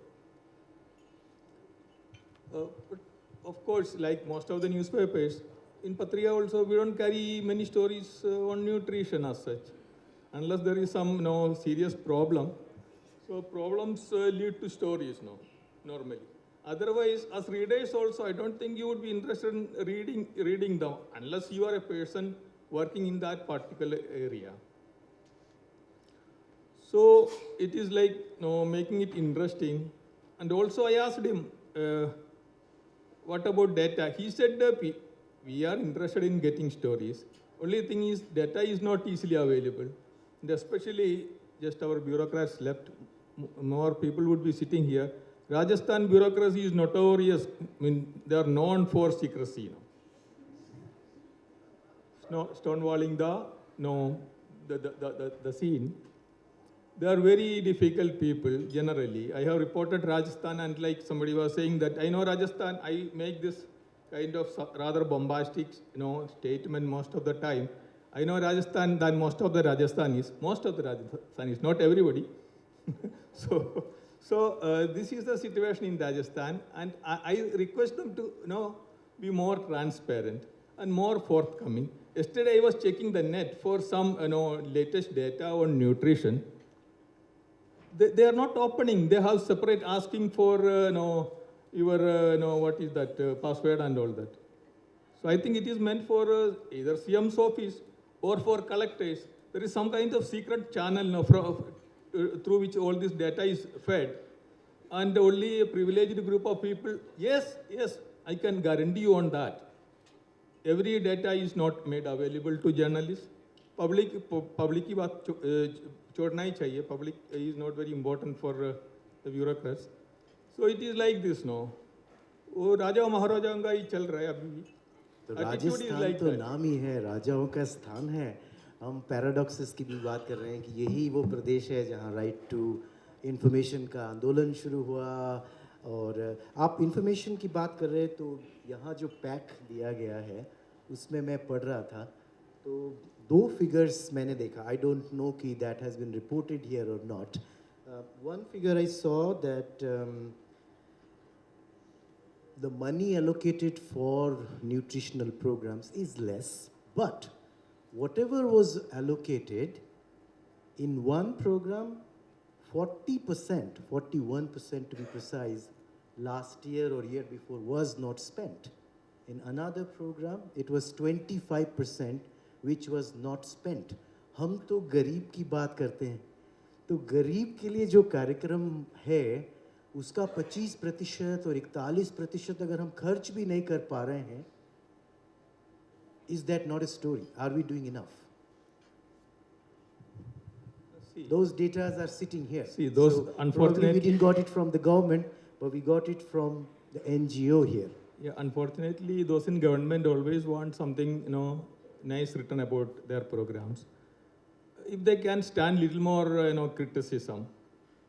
But of course, like most of the newspapers, in Patrika also, we don't carry many stories on nutrition as such, unless there is some serious problem. So problems lead to stories normally. Otherwise, as readers also, I don't think you would be interested in reading them, unless you are a person working in that particular area. So it is like making it interesting. And also I asked him, what about data? He said, we are interested in getting stories. Only thing is, data is not easily available. And especially, just our bureaucrats left, more people would be sitting here. Rajasthan bureaucracy is notorious. I mean, they are known for secrecy. Stonewalling the scene. They are very difficult people, generally. I have reported Rajasthan, and like somebody was saying that, I know Rajasthan, I make this kind of rather bombastic statement most of the time. I know Rajasthan than most of the Rajasthanis, not everybody. So this is the situation in Rajasthan, and I request them to be more transparent and more forthcoming. Yesterday I was checking the net for some latest data on nutrition. They are not opening. They have separate asking for your what is that password and all that. So I think it is meant for either CM's office or for collectors. There is some kind of secret channel through which all this data is fed, and only a privileged group of people. Yes, I can guarantee you on that. Every data is not made available to journalists. Public की बात छोड़ना ही चाहिए. Public is not very important for the bureaucrats. So it is like this, वो राजा और महाराजाओं का ही चल रहा है अभी भी. तो राजस्थान तो नाम ही है, राजाओं का स्थान है. हम पैराडॉक्सेस की भी बात कर रहे हैं कि यही वो प्रदेश है जहाँ राइट टू इंफॉर्मेशन का आंदोलन शुरू हुआ. और आप इंफॉर्मेशन की बात कर रहे हैं, तो यहाँ जो पैक दिया गया है उसमें मैं पढ़ रहा था, तो दो फिगर्स मैंने देखा. आई डोंट नो कि that has been reported here और not. One figure I saw that the money allocated for nutritional programs is less, but whatever was allocated in one program, 40%, 41% to be precise, last year or year before was not spent. In another program, it was 25% which was not spent. हम तो गरीब की बात करते हैं, तो गरीब के लिए जो कार्यक्रम है उसका 25% और 41% अगर हम खर्च भी नहीं कर पा रहे हैं, is that not a story? Are we doing enough? See, those data are sitting here. See, those so unfortunately we didn't got it from the government, but we got it from the NGO here. Yeah, unfortunately, those in government always want something nice written about their programs. If they can stand little more criticism,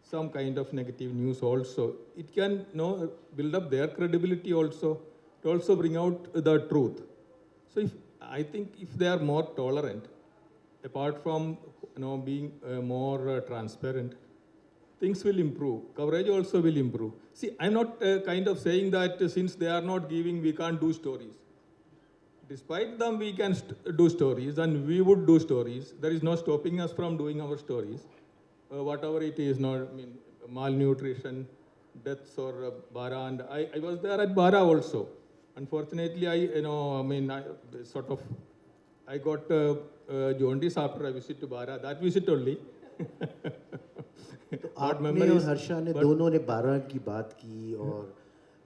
some kind of negative news also, it can build up their credibility also, to also bring out the truth. So I think if they are more tolerant, apart from being more transparent, things will improve. Coverage also will improve. See, I'm not kind of saying that since they are not giving, we can't do stories. Despite them, we can do stories, and we would do stories. There is no stopping us from doing our stories. Whatever it is, malnutrition, deaths or Bara, and I was there at Bara also. Unfortunately, I got jaundice after a visit to Bara. That visit only. तो आपने और हर्षा ने दोनों ने 12 की बात की, और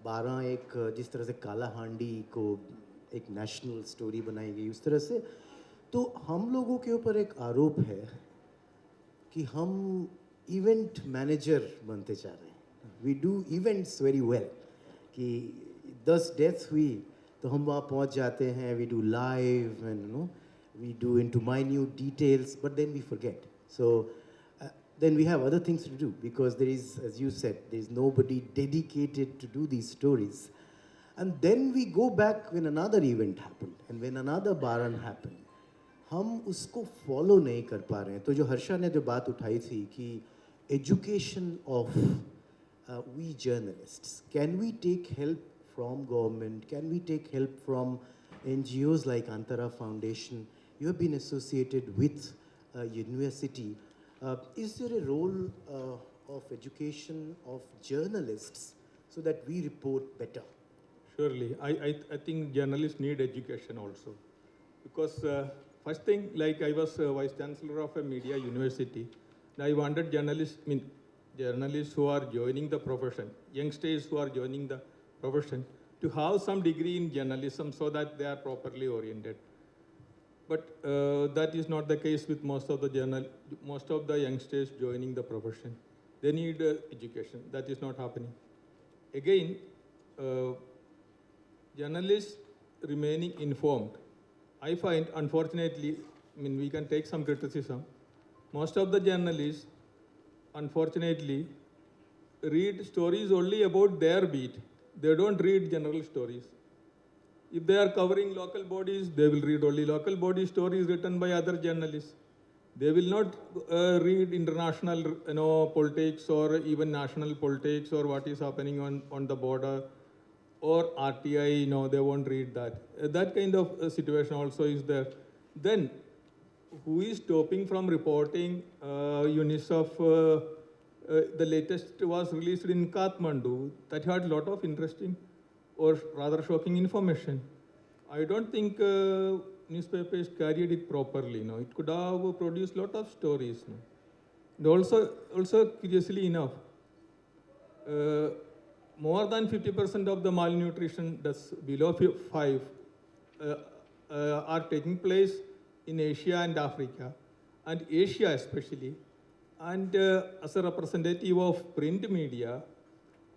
12 एक जिस तरह से काला हांडी को एक नेशनल स्टोरी बनाई गई उस तरह से, तो हम लोगों के ऊपर एक आरोप है कि हम इवेंट मैनेजर बनते जा रहे हैं. We do events very well, कि 10 डेथ्स हुई तो हम वहाँ पहुँच जाते हैं, we do live and we do into minute details, but then we forget. So then we have other things to do, because there is, as you said, there is nobody dedicated to do these stories. And then we go back when another event happened, and when another Baran happened. हम उसको follow नहीं कर पा रहे हैं. तो जो हर्षा ने जो बात उठाई थी कि education of we journalists, can we take help from government? Can we take help from NGOs like Antara Foundation? You have been associated with a university. Is there a role of education of journalists so that we report better? Surely. I think journalists need education also. Because first thing, like I was Vice Chancellor of a media university, and I wanted journalists who are joining the profession, youngsters who are joining the profession, to have some degree in journalism so that they are properly oriented. But that is not the case with most of the youngsters joining the profession. They need education. That is not happening. Again, journalists remaining informed. I find, unfortunately, we can take some criticism. Most of the journalists, unfortunately, read stories only about their beat. They don't read general stories. If they are covering local bodies, they will read only local body stories written by other journalists. They will not read international politics or even national politics or what is happening on the border or RTI, they won't read that. That kind of situation also is there. Then, who is stopping from reporting units of, the latest was released in Kathmandu, that had a lot of interesting or rather shocking information. I don't think newspapers carried it properly. It could have produced a lot of stories. And also, curiously enough, more than 50% of the malnutrition deaths below 5 are taking place in Asia and Africa, and Asia especially. And as a representative of print media,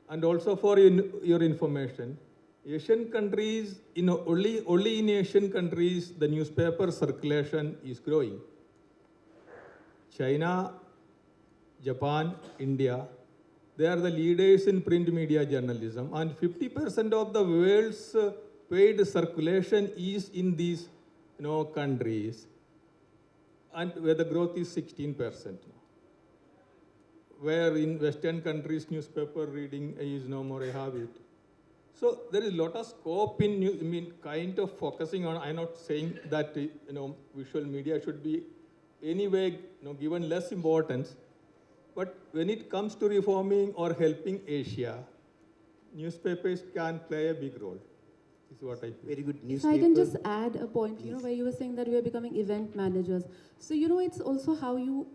and also for your information, Asian countries, only in Asian countries, the newspaper circulation is growing. China, Japan, India, they are the leaders in print media journalism, and 50% of the world's paid circulation is in these countries, and where the growth is 16%. Where in Western countries, newspaper reading is no more a habit. So there is a lot of scope in kind of focusing on. I'm not saying that visual media should be anyway given less importance, but when it comes to reforming or helping Asia, newspapers can play a big role. This is what I feel. Very good If newspaper. I can just add a point, where you were saying that we are becoming event managers. So, it's also how you,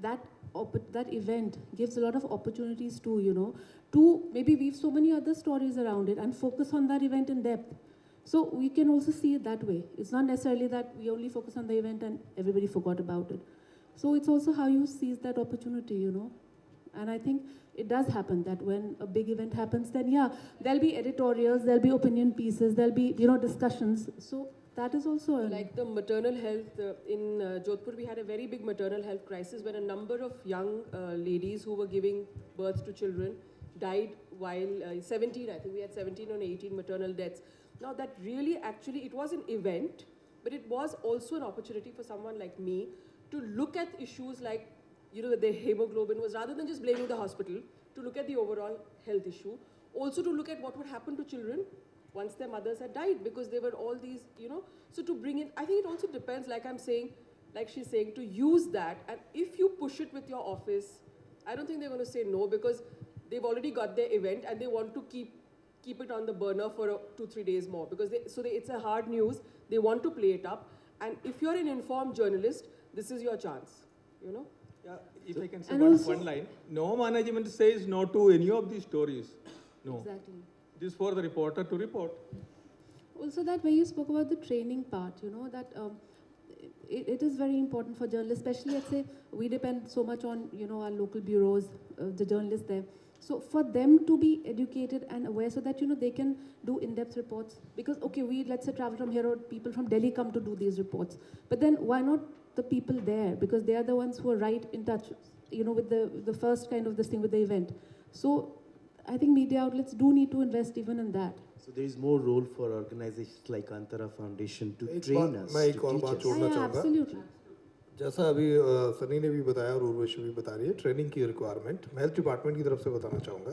that event gives a lot of opportunities to, to maybe weave so many other stories around it and focus on that event in depth. So we can also see it that way. It's not necessarily that we only focus on the event and everybody forgot about it. So it's also how you seize that opportunity, And I think it does happen that when a big event happens, then there'll be editorials, there'll be opinion pieces, there'll be, discussions. So that is also like the maternal health in Jodhpur, we had a very big maternal health crisis when a number of young ladies who were giving birth to children died while 17, I think we had 17 or 18 maternal deaths. Now that really actually, it was an event, but it was also an opportunity for someone like me to look at issues like, the hemoglobin was, rather than just blaming the hospital, to look at the overall health issue, also to look at what would happen to children once their mothers had died, because there were all these, so to bring in, I think it also depends, like she's saying, to use that, and if you push it with your office, I don't think they're going to say no, because they've already got their event and they want to keep it on the burner for 2-3 days more, because it's a hard news, they want to play it up, and if you're an informed journalist, this is your chance, Yeah, if I can say one line, no management says no to any of these stories. No. Exactly. It is for the reporter to report. Also that when you spoke about the training part, that it is very important for journalists, especially let's say we depend so much on, our local bureaus, the journalists there. So for them to be educated and aware so that, they can do in-depth reports. Because, okay, let's say travel from here or people from Delhi come to do these reports. But then why not the people there? Because they are the ones who are right in touch, with the first kind of this thing with the event. So I think media outlets do need to invest even in that. So there is more role for organizations like Antara Foundation to एक train बात- us, मैं एक to और teach बात us. जोड़ना Yeah, चाहूँगा। absolutely. जैसा अभी सनी ने भी बताया और उर्वशी भी बता रही है, ट्रेनिंग की रिक्वायरमेंट मैं हेल्थ डिपार्टमेंट की तरफ से बताना चाहूँगा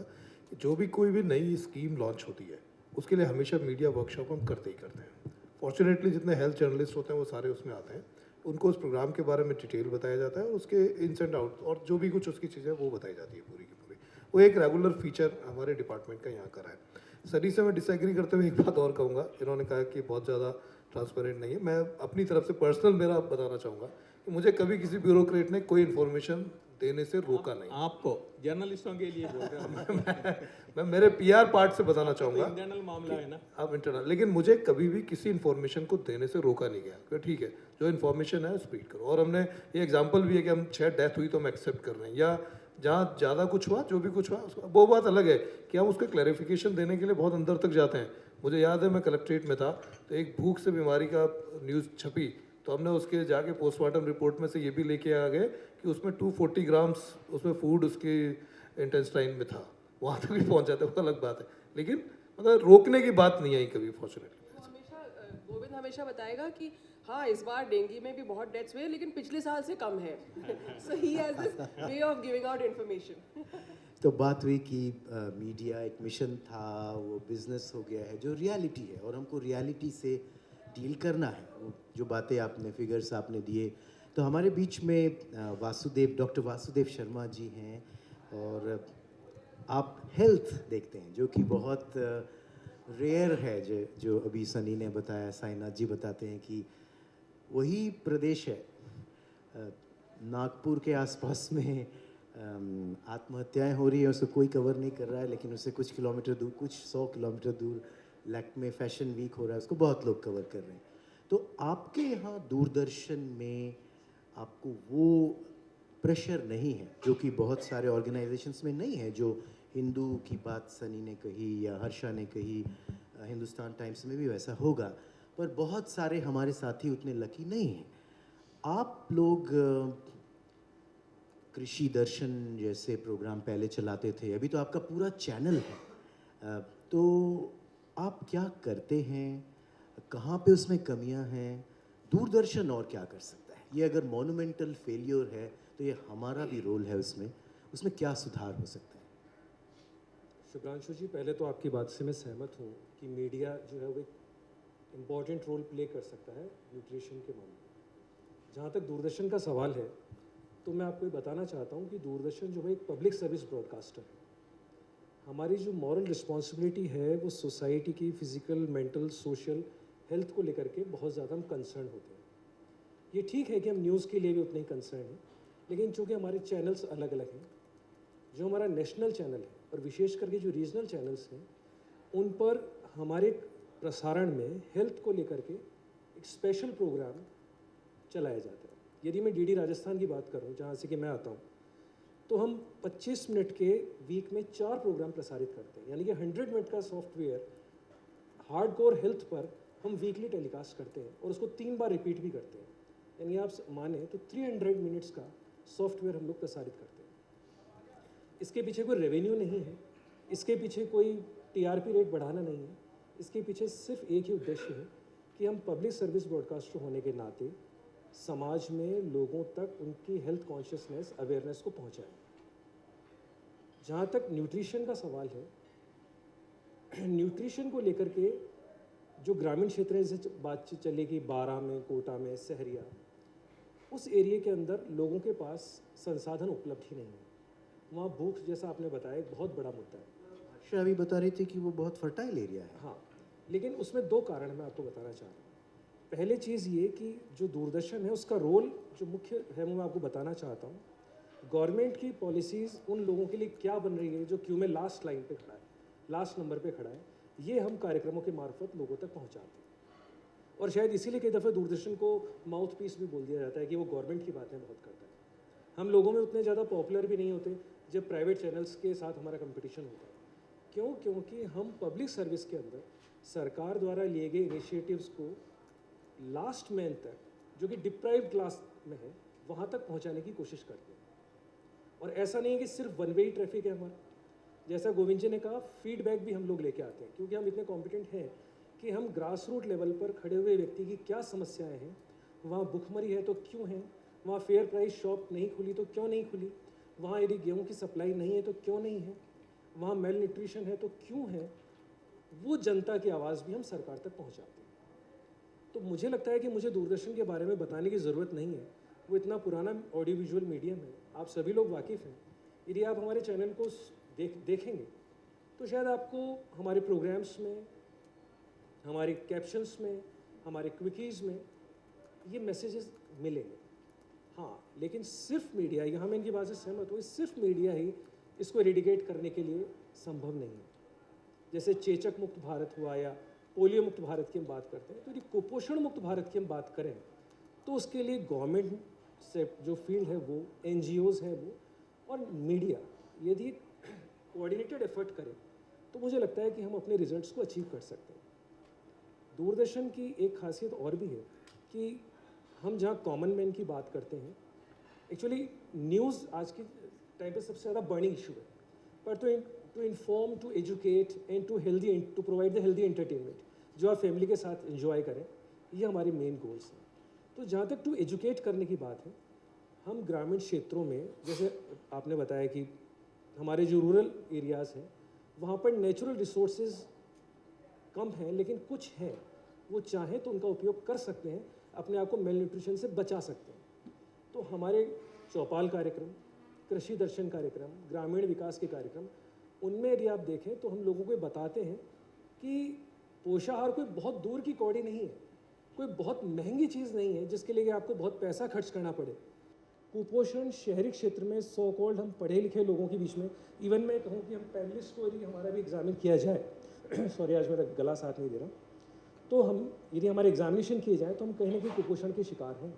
कि जो भी कोई भी नई स्कीम लॉन्च होती है उसके लिए हमेशा मीडिया वर्कशॉप हम करते ही करते हैं। फॉर्चुनेटली जितने हेल्थ जर्नलिस्ट होते हैं वो सारे उसमें आते हैं, उनको उस प्रोग्राम के बारे में डिटेल बताया जाता है और उसके इन्स एंड आउट और जो भी कुछ उसकी चीज़ें वो बताई जाती है पूरी की पूरी। वो एक रेगुलर फीचर हमारे डिपार्टमेंट का यहाँ का है। सनी से मैं डिसएग्री करते हुए एक बात और कहूँगा, इन्होंने कहा कि बहुत ज़्यादा ट्रांसपेरेंट नहीं है। मैं अपनी तरफ से पर्सनल मेरा बताना चाहूँगा कि मुझे कभी किसी ब्यूरोक्रेट ने कोई इन्फॉर्मेशन देने से रोका नहीं। आपको जर्नलिस्टों के लिए बोल रहे हैं। मैं मेरे पीआर पार्ट से बताना तो चाहूँगा, इंटरनल मामला है ना। अब इंटरनल, लेकिन मुझे कभी भी किसी इन्फॉर्मेशन को देने से रोका नहीं गया कि ठीक है जो इन्फॉर्मेशन है स्पीड करो। और हमने ये एग्जांपल भी है कि हम 6 डेथ हुई तो हम एक्सेप्ट कर रहे हैं, या जहाँ ज़्यादा कुछ हुआ जो भी कुछ हुआ वो बात अलग है कि हम उसके क्लैरिफिकेशन देने के लिए बहुत अंदर तक जाते हैं। मुझे याद है मैं कलेक्ट्रेट में था तो एक भूख से बीमारी का न्यूज़ छपी तो हमने उसके जाके पोस्टमार्टम रिपोर्ट में से ये भी लेके आ गए कि उसमें 240 ग्राम्स उसमें फूड उसकी इंटेस्टाइन में था। वहाँ तक भी पहुँच जाते, वो अलग बात है, लेकिन मतलब रोकने की बात नहीं आई कभी फॉर्चुनेटली। वो हमेशा गोविंद हमेशा बताएगा कि हाँ इस बार डेंगू में भी बहुत डेथ्स हुए लेकिन पिछले साल से कम है। So he has this way of giving out information. तो बात हुई कि मीडिया एक मिशन था, वो बिजनेस हो गया है, जो रियलिटी है और हमको रियलिटी से डील करना है। वो जो बातें आपने फिगर्स आपने दिए, तो हमारे बीच में वासुदेव, डॉक्टर वासुदेव शर्मा जी हैं और आप हेल्थ देखते हैं जो कि बहुत रेयर है। जो अभी सनी ने बताया, साईनाथ जी बताते हैं कि वही प्रदेश है नागपुर के आसपास में आत्महत्याएं हो रही है, उसको कोई कवर नहीं कर रहा है, लेकिन उससे कुछ किलोमीटर दूर, कुछ 100 किलोमीटर दूर लैक में फैशन वीक हो रहा है, उसको बहुत लोग कवर कर रहे हैं। तो आपके यहाँ दूरदर्शन में आपको वो प्रेशर नहीं है जो कि बहुत सारे ऑर्गेनाइजेशंस में नहीं है। जो हिंदू की बात सनी ने कही या हर्षा ने कही, हिंदुस्तान टाइम्स में भी वैसा होगा, पर बहुत सारे हमारे साथी उतने लकी नहीं हैं। आप लोग कृषि दर्शन जैसे प्रोग्राम पहले चलाते थे, अभी तो आपका पूरा चैनल है, तो आप क्या करते हैं, कहाँ पे उसमें कमियां हैं, दूरदर्शन और क्या कर सकता है? ये अगर मोन्यूमेंटल फेलियर है तो ये हमारा भी रोल है उसमें क्या सुधार हो सकता है? शुभ्रांशु जी, पहले तो आपकी बात से मैं सहमत हूँ कि मीडिया जो है वो एक इम्पॉर्टेंट रोल प्ले कर सकता है न्यूट्रिशन के मामले में। जहाँ तक दूरदर्शन का सवाल है तो मैं आपको ये बताना चाहता हूँ कि दूरदर्शन जो है एक पब्लिक सर्विस ब्रॉडकास्टर है। हमारी जो मॉरल रिस्पॉन्सिबिलिटी है वो सोसाइटी की फिज़िकल, मेंटल, सोशल हेल्थ को लेकर के बहुत ज़्यादा हम कंसर्न होते हैं। ये ठीक है कि हम न्यूज़ के लिए भी उतने ही कंसर्न हैं, लेकिन चूँकि हमारे चैनल्स अलग अलग हैं, जो हमारा नेशनल चैनल है और विशेष करके जो रीजनल चैनल्स हैं उन पर हमारे प्रसारण में हेल्थ को लेकर के एक स्पेशल प्रोग्राम चलाया जाता है। यदि मैं डीडी राजस्थान की बात करूं, जहां से कि मैं आता हूं, तो हम 25 मिनट के वीक में 4 प्रोग्राम प्रसारित करते हैं, यानी कि 100 मिनट का सॉफ्टवेयर हार्डकोर हेल्थ पर हम वीकली टेलीकास्ट करते हैं और उसको 3 बार रिपीट भी करते हैं। यानी आप माने तो 300 मिनट्स का सॉफ्टवेयर हम लोग प्रसारित करते हैं। इसके पीछे कोई रेवेन्यू नहीं है, इसके पीछे कोई टीआरपी रेट बढ़ाना नहीं है, इसके पीछे सिर्फ एक ही उद्देश्य है कि हम पब्लिक सर्विस ब्रॉडकास्टर होने के नाते समाज में लोगों तक उनकी हेल्थ कॉन्शियसनेस, अवेयरनेस को पहुंचाएं। जहाँ तक न्यूट्रिशन का सवाल है, न्यूट्रिशन को लेकर के जो ग्रामीण क्षेत्र है, जैसे बातचीत चलेगी बारा में, कोटा में, सहरिया, उस एरिया के अंदर लोगों के पास संसाधन उपलब्ध ही नहीं है। वहाँ भूख, जैसा आपने बताया, एक बहुत बड़ा मुद्दा है। हर्षा अभी बता रही थी कि वो बहुत फर्टाइल एरिया है। हाँ, लेकिन उसमें 2 कारण मैं आपको बताना चाह रहा हूँ। पहले चीज़ ये कि जो दूरदर्शन है उसका रोल जो मुख्य है वो मैं आपको बताना चाहता हूँ। गवर्नमेंट की पॉलिसीज़ उन लोगों के लिए क्या बन रही है जो क्यू में लास्ट लाइन पे खड़ा है, लास्ट नंबर पे खड़ा है, ये हम कार्यक्रमों के मार्फत लोगों तक पहुँचाते हैं। और शायद इसीलिए कई दफ़े दूरदर्शन को माउथ पीस भी बोल दिया जाता है कि वो गवर्नमेंट की बातें बहुत करता है। हम लोगों में उतने ज़्यादा पॉपुलर भी नहीं होते जब प्राइवेट चैनल्स के साथ हमारा कंपटीशन होता है। क्यों? क्योंकि हम पब्लिक सर्विस के अंदर सरकार द्वारा लिए गए इनिशिएटिव्स को लास्ट मैन तक, जो कि डिप्राइव्ड क्लास में है, वहाँ तक पहुँचाने की कोशिश करते हैं। और ऐसा नहीं है कि सिर्फ वन वे ही ट्रैफिक है हमारा, जैसा गोविंद जी ने कहा, फीडबैक भी हम लोग लेके आते हैं, क्योंकि हम इतने कॉम्पिटेंट हैं कि हम ग्रास रूट लेवल पर खड़े हुए व्यक्ति की क्या समस्याएं हैं, वहाँ भुखमरी है तो क्यों है, वहाँ फेयर प्राइस शॉप नहीं खुली तो क्यों नहीं खुली, वहाँ यदि गेहूँ की सप्लाई नहीं है तो क्यों नहीं है, वहाँ मेल न्यूट्रिशन है तो क्यों है, वो जनता की आवाज़ भी हम सरकार तक पहुँचाते हैं। तो मुझे लगता है कि मुझे दूरदर्शन के बारे में बताने की ज़रूरत नहीं है, वो इतना पुराना ऑडियो विजुअल मीडियम है, आप सभी लोग वाकिफ़ हैं। यदि आप हमारे चैनल को देखेंगे तो शायद आपको हमारे प्रोग्राम्स में, हमारे कैप्शंस में, हमारे क्विकीज़ में ये मैसेजेस मिलेंगे। हाँ, लेकिन सिर्फ मीडिया, यहाँ मैं इनकी बात से सहमत हूँ, सिर्फ मीडिया ही इसको एरेडिकेट करने के लिए संभव नहीं है। जैसे चेचक मुक्त भारत हुआ या पोलियो मुक्त भारत की हम बात करते हैं, तो यदि कुपोषण मुक्त भारत की हम बात करें तो उसके लिए गवर्नमेंट से जो फील्ड है वो, NGOs हैं वो, और मीडिया यदि कोऑर्डिनेटेड एफर्ट करें तो मुझे लगता है कि हम अपने रिजल्ट्स को अचीव कर सकते हैं। दूरदर्शन की एक खासियत और भी है कि हम जहाँ कॉमन मैन की बात करते हैं, एक्चुअली न्यूज़ आज के टाइम पे सबसे ज़्यादा बर्निंग इशू है, पर to inform, to educate and to provide the healthy entertainment जो आप फैमिली के साथ एंजॉय करें, ये हमारे मेन गोल्स हैं। तो जहाँ तक टू एजुकेट करने की बात है, हम ग्रामीण क्षेत्रों में, जैसे आपने बताया कि हमारे जो रूरल एरियाज़ हैं वहाँ पर नेचुरल रिसोर्सेज कम हैं, लेकिन कुछ हैं, वो चाहें तो उनका उपयोग कर सकते हैं, अपने आप को मेल न्यूट्रिशन से बचा सकते हैं। तो हमारे चौपाल कार्यक्रम, कृषि दर्शन कार्यक्रम, ग्रामीण विकास के कार्यक्रम, उनमें यदि आप देखें तो हम लोगों को बताते हैं कि पोषाहार कोई बहुत दूर की कौड़ी नहीं है, कोई बहुत महंगी चीज़ नहीं है जिसके लिए आपको बहुत पैसा खर्च करना पड़े। कुपोषण शहरी क्षेत्र में सो कॉल्ड हम पढ़े लिखे लोगों के बीच में, इवन मैं कहूँ कि हम पैनलिस्ट को यदि हमारा भी एग्जामिन किया जाए सॉरी आज मेरा गला साथ नहीं दे रहा, तो हम यदि हमारे एग्जामिनेशन किए जाए तो हम कहीं ना कहीं कुपोषण के शिकार हैं।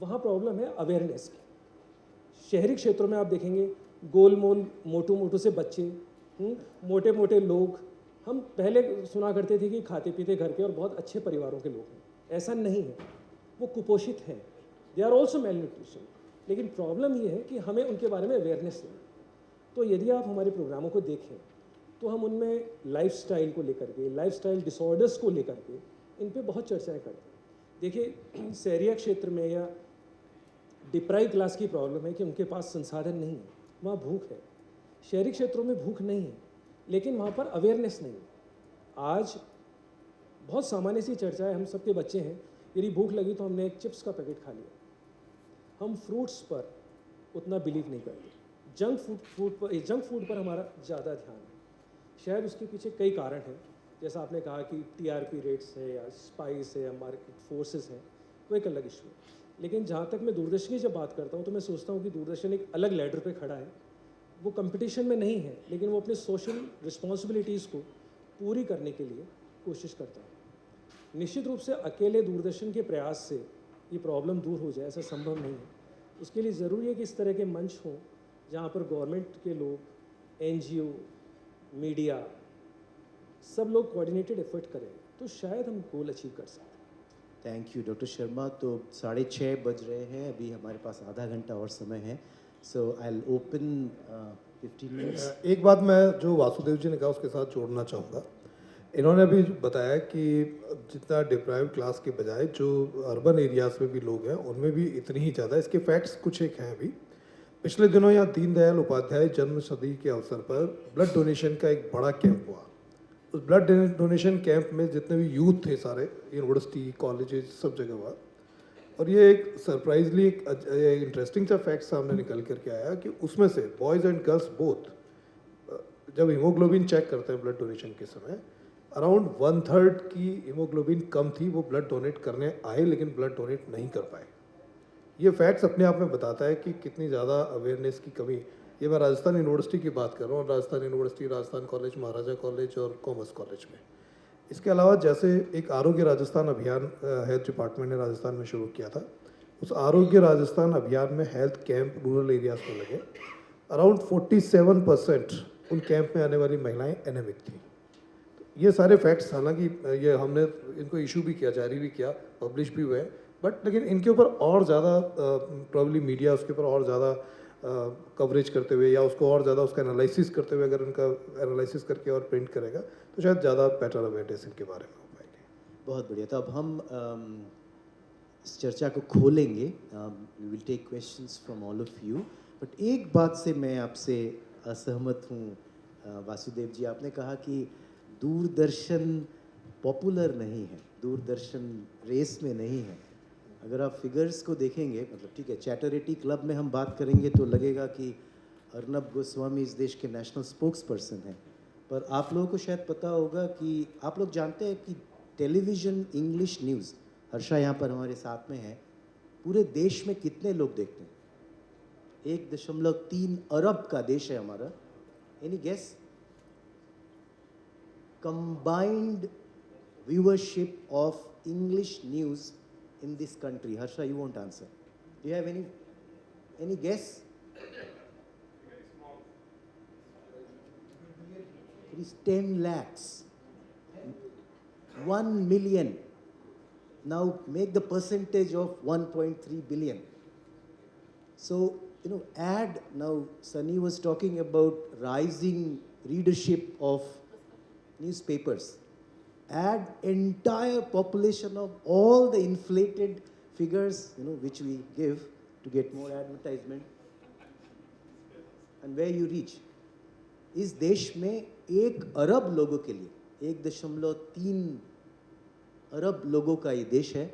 वहाँ प्रॉब्लम है अवेयरनेस की। शहरी क्षेत्रों में आप देखेंगे गोल मोल मोटू मोटू से बच्चे, मोटे मोटे लोग, हम पहले सुना करते थे कि खाते पीते घर के और बहुत अच्छे परिवारों के लोग हैं, ऐसा नहीं है, वो कुपोषित हैं, they are also malnutrition. लेकिन प्रॉब्लम ये है कि हमें उनके बारे में अवेयरनेस नहीं। तो यदि आप हमारे प्रोग्रामों को देखें तो हम उनमें लाइफस्टाइल को लेकर के, लाइफस्टाइल डिसऑर्डर्स को लेकर के, इन पे बहुत चर्चाएं करते हैं। देखिए शहरी क्षेत्र में या डिप्राइव क्लास की प्रॉब्लम है कि उनके पास संसाधन नहीं है, वहाँ भूख है। शहरी क्षेत्रों में भूख नहीं है, लेकिन वहाँ पर अवेयरनेस नहीं है। आज बहुत सामान्य सी चर्चा है, हम सबके बच्चे हैं, यदि भूख लगी तो हमने एक चिप्स का पैकेट खा लिया। हम फ्रूट्स पर उतना बिलीव नहीं करते, जंक फूड पर हमारा ज़्यादा ध्यान है। शायद उसके पीछे कई कारण हैं, जैसा आपने कहा कि TRP रेट्स है या स्पाइस है या मार्केट फोर्सेस हैं, वो एक अलग इशू है। लेकिन जहाँ तक मैं दूरदर्शन की जब बात करता हूँ तो मैं सोचता हूँ कि दूरदर्शन एक अलग लैडर पे खड़ा है, वो कंपटीशन में नहीं है, लेकिन वो अपने सोशल रिस्पॉन्सिबिलिटीज़ को पूरी करने के लिए कोशिश करता है। निश्चित रूप से अकेले दूरदर्शन के प्रयास से ये प्रॉब्लम दूर हो जाए, ऐसा संभव नहीं है। उसके लिए ज़रूरी है कि इस तरह के मंच हों जहाँ पर गवर्नमेंट के लोग, NGO, मीडिया, सब लोग कोऑर्डिनेटेड एफर्ट करें, तो शायद हम गोल अचीव कर सकते हैं। Thank you doctor Sharma. तो 6:30 बज रहे हैं, अभी हमारे पास आधा घंटा और समय है, सो आई विल ओपन 15 मिनट्स। एक बात मैं जो वासुदेव जी ने कहा उसके साथ जोड़ना चाहूँगा। इन्होंने अभी बताया कि जितना डिप्राइव क्लास के बजाय जो अर्बन एरियाज़ में भी लोग हैं उनमें भी इतनी ही ज़्यादा, इसके फैक्ट्स कुछ एक हैं। अभी पिछले दिनों यहाँ दीनदयाल उपाध्याय जन्म शती के अवसर पर ब्लड डोनेशन का एक बड़ा कैंप हुआ। उस ब्लड डोनेशन कैंप में जितने भी यूथ थे सारे, यूनिवर्सिटी, कॉलेजेस, सब जगह हुआ। और ये एक सरप्राइजली एक इंटरेस्टिंग सा फैक्ट सामने निकल करके आया कि उसमें से बॉयज़ एंड गर्ल्स बोथ जब हीमोग्लोबिन चेक करते हैं ब्लड डोनेशन के समय, अराउंड 1/3 की हीमोग्लोबिन कम थी, वो ब्लड डोनेट करने आए लेकिन ब्लड डोनेट नहीं कर पाए। ये फैक्ट्स अपने आप में बताता है कि कितनी ज़्यादा अवेयरनेस की कमी। ये मैं राजस्थान यूनिवर्सिटी की बात कर रहा हूँ, राजस्थान यूनिवर्सिटी, राजस्थान कॉलेज, महाराजा कॉलेज और कॉमर्स कॉलेज में। इसके अलावा जैसे एक आरोग्य राजस्थान अभियान हेल्थ डिपार्टमेंट ने राजस्थान में शुरू किया था, उस आरोग्य राजस्थान अभियान में हेल्थ कैंप रूरल एरियाज़ में लगे। अराउंड 47% उन कैंप में आने वाली महिलाएं एनेमिक थी। ये सारे फैक्ट्स, हालांकि ये हमने इनको इशू भी किया, जारी भी किया, पब्लिश भी हुए, बट लेकिन इनके ऊपर और ज़्यादा प्रॉब्ली मीडिया उसके ऊपर और ज़्यादा कवरेज करते हुए या उसको और ज़्यादा उसका एनालिसिस करते हुए अगर उनका एनालिसिस करके और प्रिंट करेगा तो शायद ज़्यादा बेटर अवेयरनेस इनके बारे में हो पाएगी। बहुत बढ़िया। तो अब हम इस चर्चा को खोलेंगे। We will take questions from all of you, but एक बात से मैं आपसे असहमत हूँ वासुदेव जी। आपने कहा कि दूरदर्शन पॉपुलर नहीं है, दूरदर्शन रेस में नहीं है। अगर आप फिगर्स को देखेंगे, मतलब ठीक है, चैरिटी क्लब में हम बात करेंगे तो लगेगा कि अर्नब गोस्वामी इस देश के नेशनल स्पोक्स पर्सन हैं, पर आप लोगों को शायद पता होगा कि आप लोग जानते हैं कि टेलीविज़न इंग्लिश न्यूज़, हर्षा यहाँ पर हमारे साथ में है, पूरे देश में कितने लोग देखते हैं? 1.3 अरब का देश है हमारा। Any guess? Combined viewership of English news in this country. Harsha, you won't answer. Do you have any guess? It is 10 lakhs. 1 million. Now make the percentage of 1.3 billion. So, add, now Sunny was talking about rising readership of newspapers. Add entire population of all the inflated figures, which we give to get more advertisement, and where you reach. इस देश में 1 अरब लोगों के लिए, 1.3 अरब लोगों का ये देश है।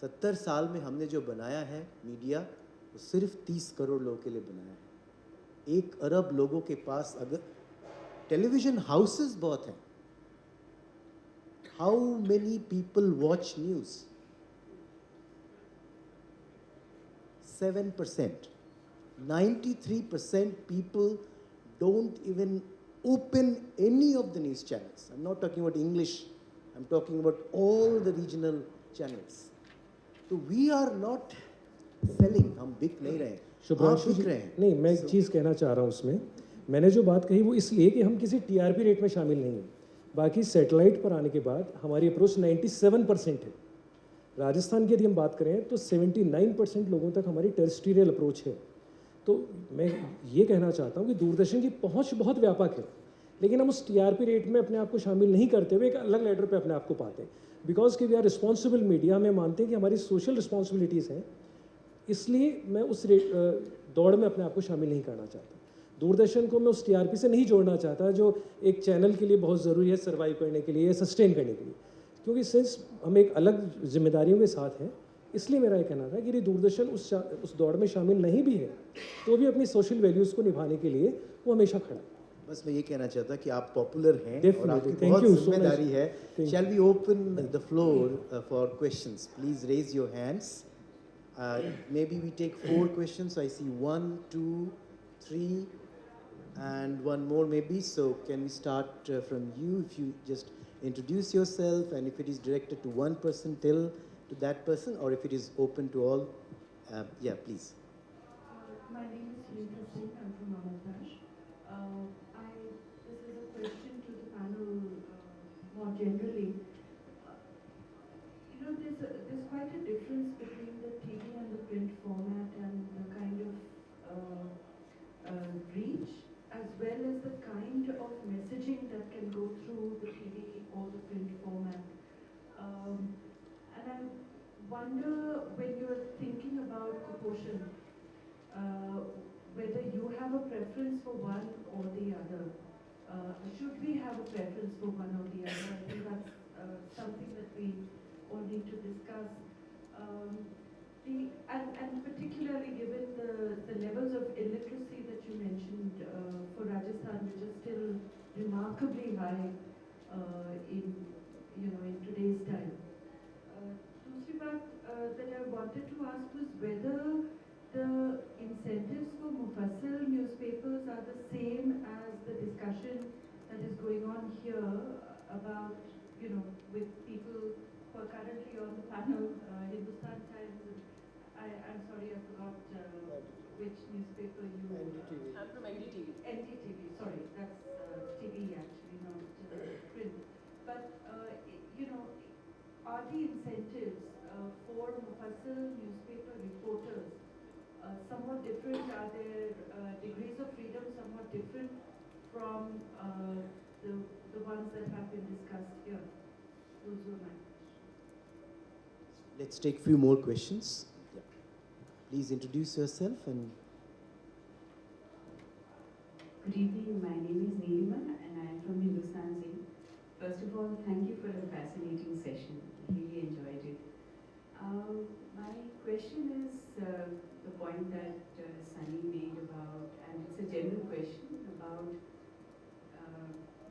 70 साल में हमने जो बनाया है मीडिया, वो सिर्फ 30 करोड़ लोगों के लिए बनाया है। 1 अरब लोगों के पास अगर टेलीविज़न हाउसेस बहुत हैं, how many people watch news? 7%. 93% people don't even open any of the news channels. I'm not talking about English. I'm talking about all the regional channels. So we are not selling. हम बिक नहीं रहे हैं। शुभ्रांशु बिक जी, रहे हैं। नहीं, मैं एक चीज़ कहना चाह रहा हूँ उसमें। मैंने जो बात कही वो इसलिए कि हम किसी टीआरपी रेट में शामिल नहीं हैं। बाकी सैटेलाइट पर आने के बाद हमारी अप्रोच 97% है। राजस्थान की यदि हम बात करें तो 79% लोगों तक हमारी टेरेस्ट्रियल अप्रोच है। तो मैं ये कहना चाहता हूँ कि दूरदर्शन की पहुँच बहुत व्यापक है, लेकिन हम उस टीआरपी रेट में अपने आप को शामिल नहीं करते हुए एक अलग लेडर पे अपने आप को पाते हैं। बिकॉज कि वी आर रिस्पॉन्सिबल मीडिया, हमें मानते हैं कि हमारी सोशल रिस्पॉन्सिबिलिटीज़ हैं, इसलिए मैं उस दौड़ में अपने आप को शामिल नहीं करना चाहता। दूरदर्शन को मैं उस टीआरपी से नहीं जोड़ना चाहता जो एक चैनल के लिए बहुत ज़रूरी है सर्वाइव करने के लिए, सस्टेन करने के लिए, क्योंकि सिंस हम एक अलग जिम्मेदारियों के साथ हैं, इसलिए मेरा ये कहना था कि यदि दूरदर्शन उस दौड़ में शामिल नहीं भी है तो भी अपनी सोशल वैल्यूज़ को निभाने के लिए वो हमेशा खड़ा है। बस मैं ये कहना चाहता कि आप पॉपुलर हैं और आपकी Thank बहुत you so जिम्मेदारी much. है। Shall we open the floor for questions? Please raise your hands. Maybe we take 4 questions. I see 1, 2, 3, and one more maybe. So can we start from you? If you just introduce yourself, and if it is directed to one person, tell to that person, or if it is open to all. Yeah, please. My name is Singh. I'm from Rawal. This is a question to the panel more generally. There's quite a difference between the TV and the print format and the kind of reach, as well as the kind of messaging that can go through the TV or the print format. And I wonder, when you're thinking about proportion, whether you have a preference for one or the other. Should we have a preference for one or the other? I think that's something that we all need to discuss. And particularly given the levels of illiteracy that you mentioned for Rajasthan, which are still remarkably high in today's time. दूसरी बात that I wanted to ask was whether the incentives for mufassal newspapers are the same as the discussion that is going on here about, with people who are currently on the panel, Hindustan Times. I'm sorry, I forgot which newspaper you... NDTV. I'm from NDTV. NDTV, sorry, that's TV actually, not print. But, are the incentives for mufassal newspaper reporters somewhat different? Are their degrees of freedom somewhat different from the ones that have been discussed here? Those were my questions. Let's take a few more questions. Yeah. Please introduce yourself and. Good evening, my name is Neelima and I am from Hindustan Singh. First of all, thank you for a fascinating session. I really enjoyed it. My question is the point that Sunny made about, and it's a general question about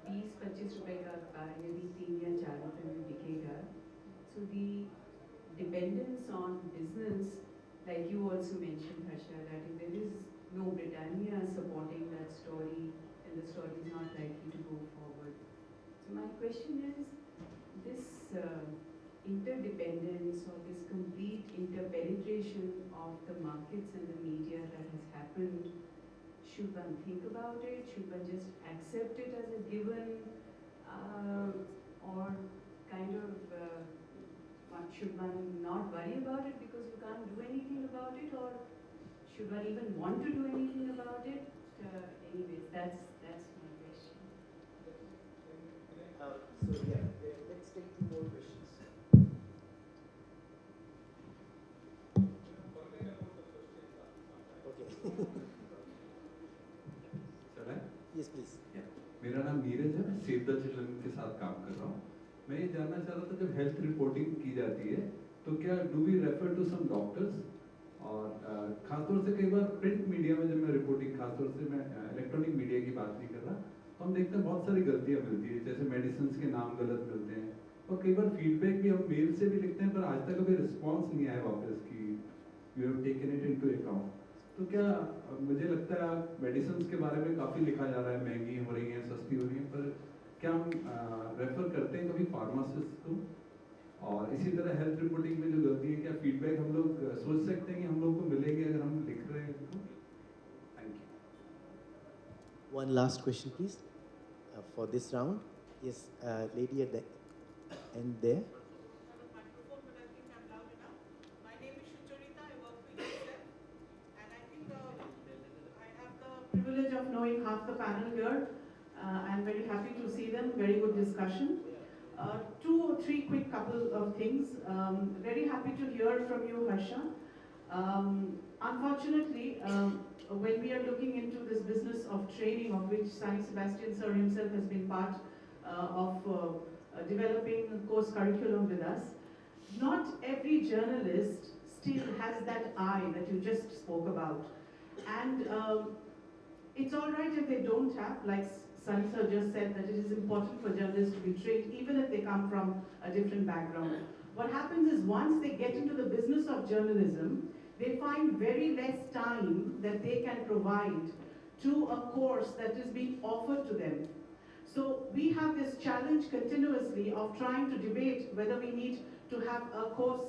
20-25 रुपए का car यदि 3 या 4 रुपए में बिकेगा. So the dependence on business, like you also mentioned, Harsha, that if there is no Britannia supporting that story, then the story is not likely to go forward. So my question is, this interdependence or this complete interpenetration of the markets and the media that has happened, should one think about it? Should one just accept it as a given? Or kind of, should one not worry about it because you can't do anything about it? Or should one even want to do anything about it? Anyways, that's my question. So yeah, let's take 2 more questions. Okay. Sir, right? Yes, please. Yeah. मेरा नाम नीरज है, मैं save the children के साथ काम कर रहा हूँ. मैं ये जानना चाह रहा था, जब हेल्थ रिपोर्टिंग की जाती है तो क्या do we refer to some doctors? और खासतौर से कई बार प्रिंट मीडिया में जब मैं रिपोर्टिंग, खासतौर से मैं इलेक्ट्रॉनिक मीडिया की बात नहीं कर रहा, तो हम देखते हैं बहुत सारी गलतियाँ मिलती है, जैसे मेडिसिन के नाम गलत मिलते हैं और कई बार फीडबैक भी हम मेल से भी लिखते हैं पर आज तक अभी रिस्पॉन्स नहीं आया वापस कि you have taken it into account. तो क्या मुझे लगता है मेडिसिन के बारे में काफ़ी लिखा जा रहा है, महंगी हो रही हैं, सस्ती हो रही हैं, पर क्या हम रेफर करते हैं कभी फार्मासिस्ट को? और इसी तरह हेल्थ रिपोर्टिंग में जो गलती है, क्या फीडबैक हम लोग सोच सकते हैं कि हम लोग को मिलेंगे अगर हम लिख रहे हैं तो? Thank you. One last question, please, for this round. Yes, lady at the end there. Privilege of knowing half the panel here. I'm very happy to see them. Very good discussion. 2 or 3 quick couple of things. Very happy to hear from you, Harsha. Unfortunately, when we are looking into this business of training, of which Saint Sebastian Sir himself has been part of developing a course curriculum with us, not every journalist still has that eye that you just spoke about. And it's all right if they don't have, like Sunny Sir just said, that it is important for journalists to be trained, even if they come from a different background. What happens is once they get into the business of journalism, they find very less time that they can provide to a course that is being offered to them. So we have this challenge continuously of trying to debate whether we need to have a course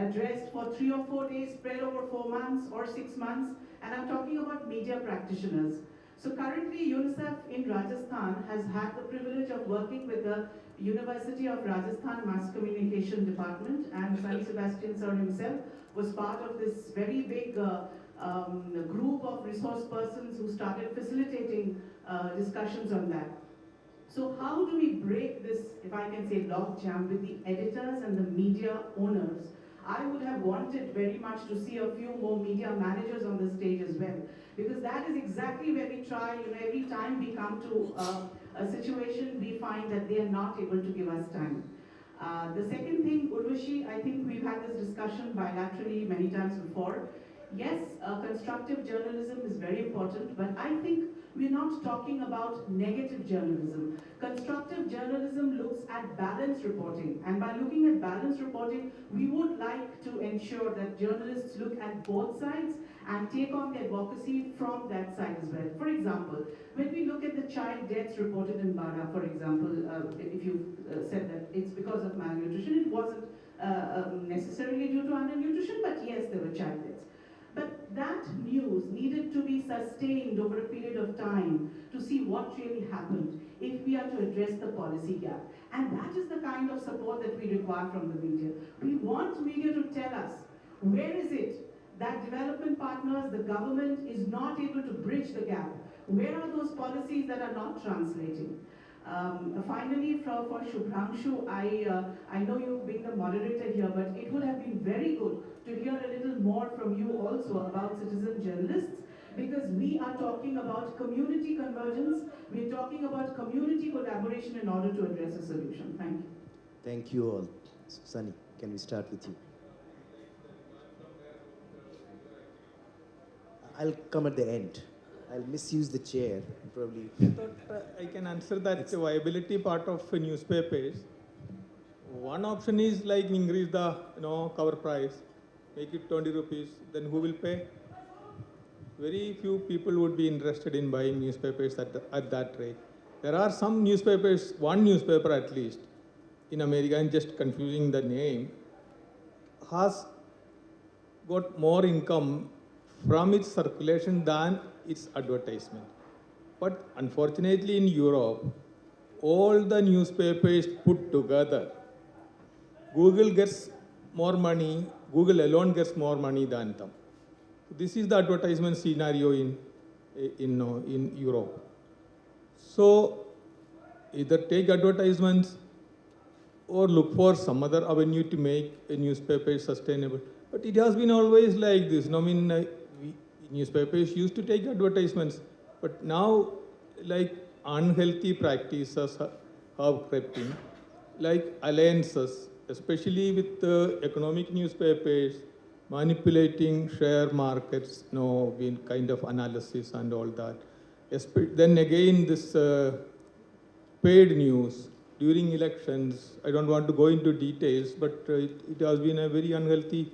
addressed for 3 or 4 days, spread over 4 months or 6 months, and I'm talking about media practitioners. So currently UNICEF in Rajasthan has had the privilege of working with the University of Rajasthan Mass Communication Department, and Saint Sebastian Sir himself was part of this very big group of resource persons who started facilitating discussions on that. So how do we break this, if I can say, log jam with the editors and the media owners? I would have wanted very much to see a few more media managers on the stage as well, because that is exactly where we try, every time we come to a situation, we find that they are not able to give us time. The second thing, Urvashi, I think we've had this discussion bilaterally many times before. Yes, constructive journalism is very important, but I think we're not talking about negative journalism. Constructive journalism looks at balanced reporting, and by looking at balanced reporting, we would like to ensure that journalists look at both sides and take on the advocacy from that side as well. For example, when we look at the child deaths reported in Bada, for example, if you said that it's because of malnutrition, it wasn't necessarily due to undernutrition, but yes, there were child deaths. But that news needed to be sustained over a period of time to see what really happened if we are to address the policy gap. And that is the kind of support that we require from the media. We want media to tell us, where is it that development partners, the government is not able to bridge the gap? Where are those policies that are not translating? Finally, for Shubhranshu, I know you've been the moderator here, but it would have been very good to hear a little more from you also about citizen journalists, because we are talking about community convergence, we're talking about community collaboration in order to address a solution. Thank you. Thank you all. Sunny, can we start with you? I'll come at the end. I'll misuse the chair, probably. I thought I can answer that viability part of newspapers. One option is like increase the cover price, make it 20 rupees. Then who will pay? Very few people would be interested in buying newspapers at that rate. There are some newspapers, one newspaper at least, in America, and just confusing the name, has got more income from its circulation than its advertisement. But unfortunately in Europe, all the newspapers put together, Google gets more money, Google alone gets more money than them. This is the advertisement scenario in Europe. So either take advertisements or look for some other avenue to make a newspaper sustainable. But it has been always like this. Newspapers used to take advertisements, but now like unhealthy practices have crept in, like alliances, especially with the economic newspapers, manipulating share markets, being kind of analysis and all that. Then again, this paid news during elections. I don't want to go into details, but it has been a very unhealthy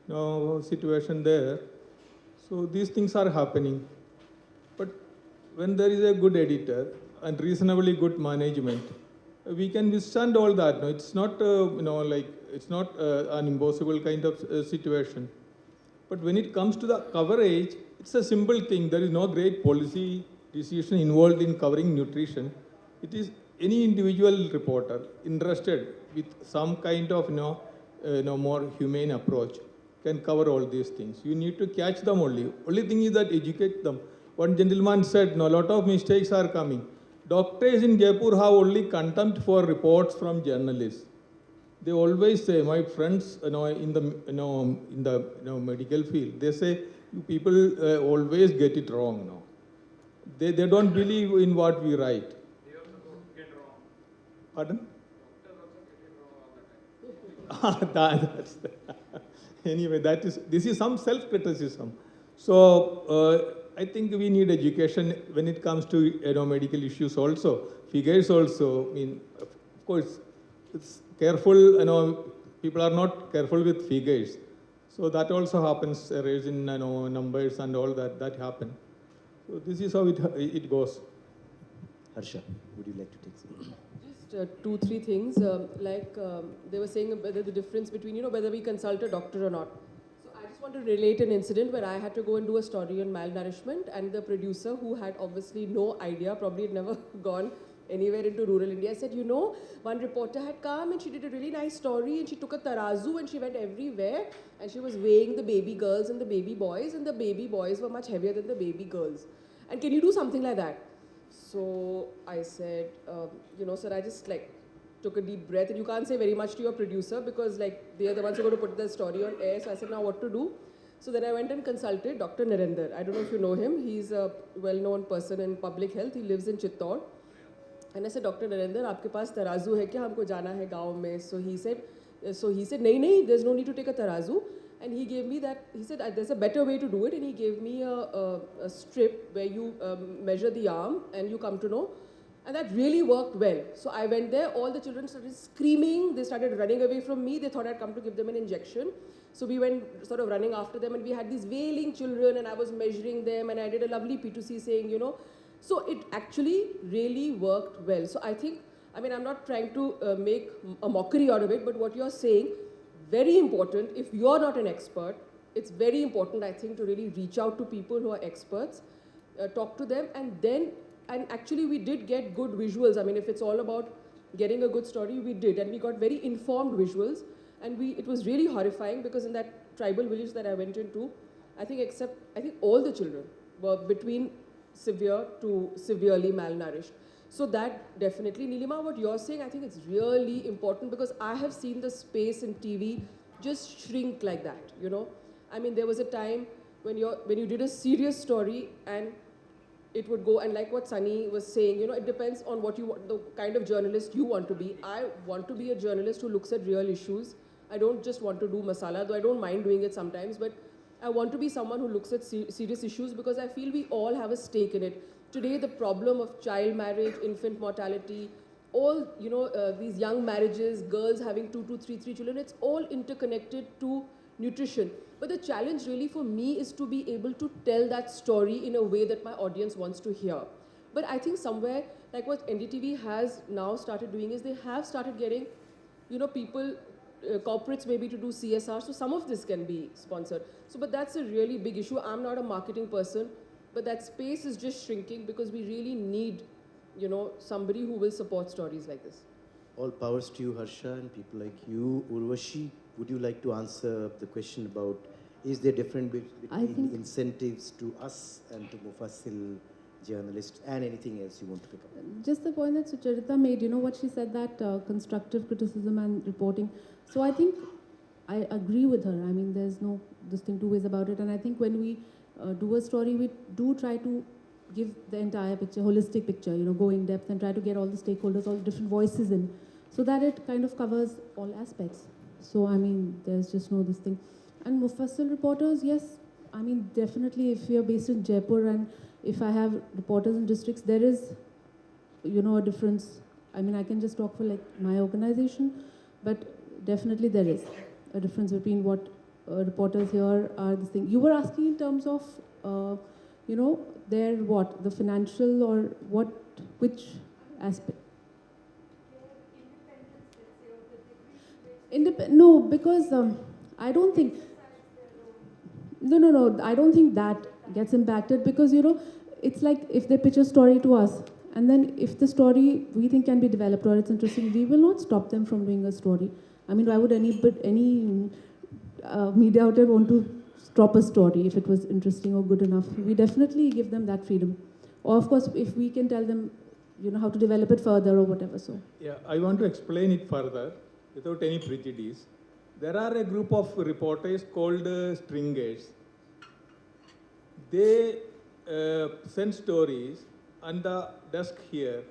situation there. So these things are happening. But when there is a good editor and reasonably good management, we can withstand all that. No, it's not, it's not an impossible kind of situation. But when it comes to the coverage, it's a simple thing. There is no great policy decision involved in covering nutrition. It is any individual reporter interested with some kind of more humane approach can cover all these things. You need to catch them only. Only thing is that educate them. One gentleman said, a lot of mistakes are coming. Doctors in Jaipur have only contempt for reports from journalists. They always say, my friends, in the medical field, they say people always get it wrong now. They don't believe in what we write. They also don't get wrong. Pardon? Doctors also get it wrong all the time. Anyway, this is some self-criticism. So I think we need education when it comes to medical issues also. Figures also. Of course, it's careful. People are not careful with figures. So that also happens, raising numbers and all that happen. So this is how it goes. Harsha, would you like to take some? Just 2-3 things, they were saying whether the difference between, whether we consult a doctor or not. So I just want to relate an incident where I had to go and do a story on malnourishment, and the producer, who had obviously no idea, probably had never gone anywhere into rural India, said, one reporter had come and she did a really nice story, and she took a tarazu and she went everywhere and she was weighing the baby girls and the baby boys, and the baby boys were much heavier than the baby girls. And can you do something like that? So I said, sir, I just took a deep breath, and you can't say very much to your producer because they are the ones who are going to put the story on air. So I said, now what to do? So then I went and consulted Dr. Narendra. I don't know if you know him. He's a well-known person in public health. He lives in Chittor. And I said, Dr. Narendra, आपके पास तराजू है क्या? हमको जाना है गाँव में. So he said, नहीं, there's no need to take a tarazu. And he gave me that, he said, there's a better way to do it. And he gave me a strip where you measure the arm and you come to know. And that really worked well. So I went there, all the children started screaming. They started running away from me. They thought I'd come to give them an injection. So we went sort of running after them, and we had these wailing children, and I was measuring them, and I did a lovely P2C saying, So it actually really worked well. So I think, I'm not trying to make a mockery out of it, but what you're saying, very important. If you're not an expert, it's very important, I think, to really reach out to people who are experts, talk to them, and actually we did get good visuals. If it's all about getting a good story, we did, and we got very informed visuals, and it was really horrifying because in that tribal village that I went into, I think all the children were between severe to severely malnourished. So that definitely, Nilima, what you're saying, I think it's really important because I have seen the space in TV just shrink like that, you know. I mean, there was a time when you did a serious story and it would go, and like what Sunny was saying, you know, it depends on what you want, the kind of journalist you want to be. I want to be a journalist who looks at real issues. I don't just want to do masala, though I don't mind doing it sometimes, but I want to be someone who looks at serious issues because I feel we all have a stake in it. Today, the problem of child marriage, infant mortality, all, you know, these young marriages, girls having 2 to 3 children, it's all interconnected to nutrition. But the challenge really for me is to be able to tell that story in a way that my audience wants to hear. But I think somewhere, like what NDTV has now started doing is they have started getting, you know, people, corporates maybe to do CSR, so some of this can be sponsored. So, but that's a really big issue. I'm not a marketing person, but that space is just shrinking because we really need, you know, somebody who will support stories like this. All powers to you, Harsha, and people like you. Urvashi, would you like to answer the question about, is there difference between incentives to us and to Mufassil journalists and anything else you want to pick up? Just the point that Sucharita made, you know, what she said, that constructive criticism and reporting. So I think I agree with her. I mean, there's no distinct two ways about it. And I think when we do a story, we do try to give the entire picture, holistic picture, you know, go in depth and try to get all the stakeholders, all the different voices in, so that it kind of covers all aspects. So, I mean, there's just no this thing. And Mufassil reporters, yes, I mean, definitely if you're based in Jaipur and if I have reporters in districts, there is, you know, a difference. I mean, I can just talk for like my organization, but definitely there is a difference between what reporters here are this thing. You were asking in terms of, you know, their what, the financial or what, which aspect? No, because I don't think, no, I don't think that gets impacted because, you know, it's like if they pitch a story to us and then if the story we think can be developed or it's interesting, we will not stop them from doing a story. I mean, why would any media outlet want to stop a story if it was interesting or good enough? We definitely give them that freedom. Or of course, if we can tell them, you know, how to develop it further or whatever. So yeah, I want to explain it further without any prejudice. There are a group of reporters called stringers. They send stories and the desk here,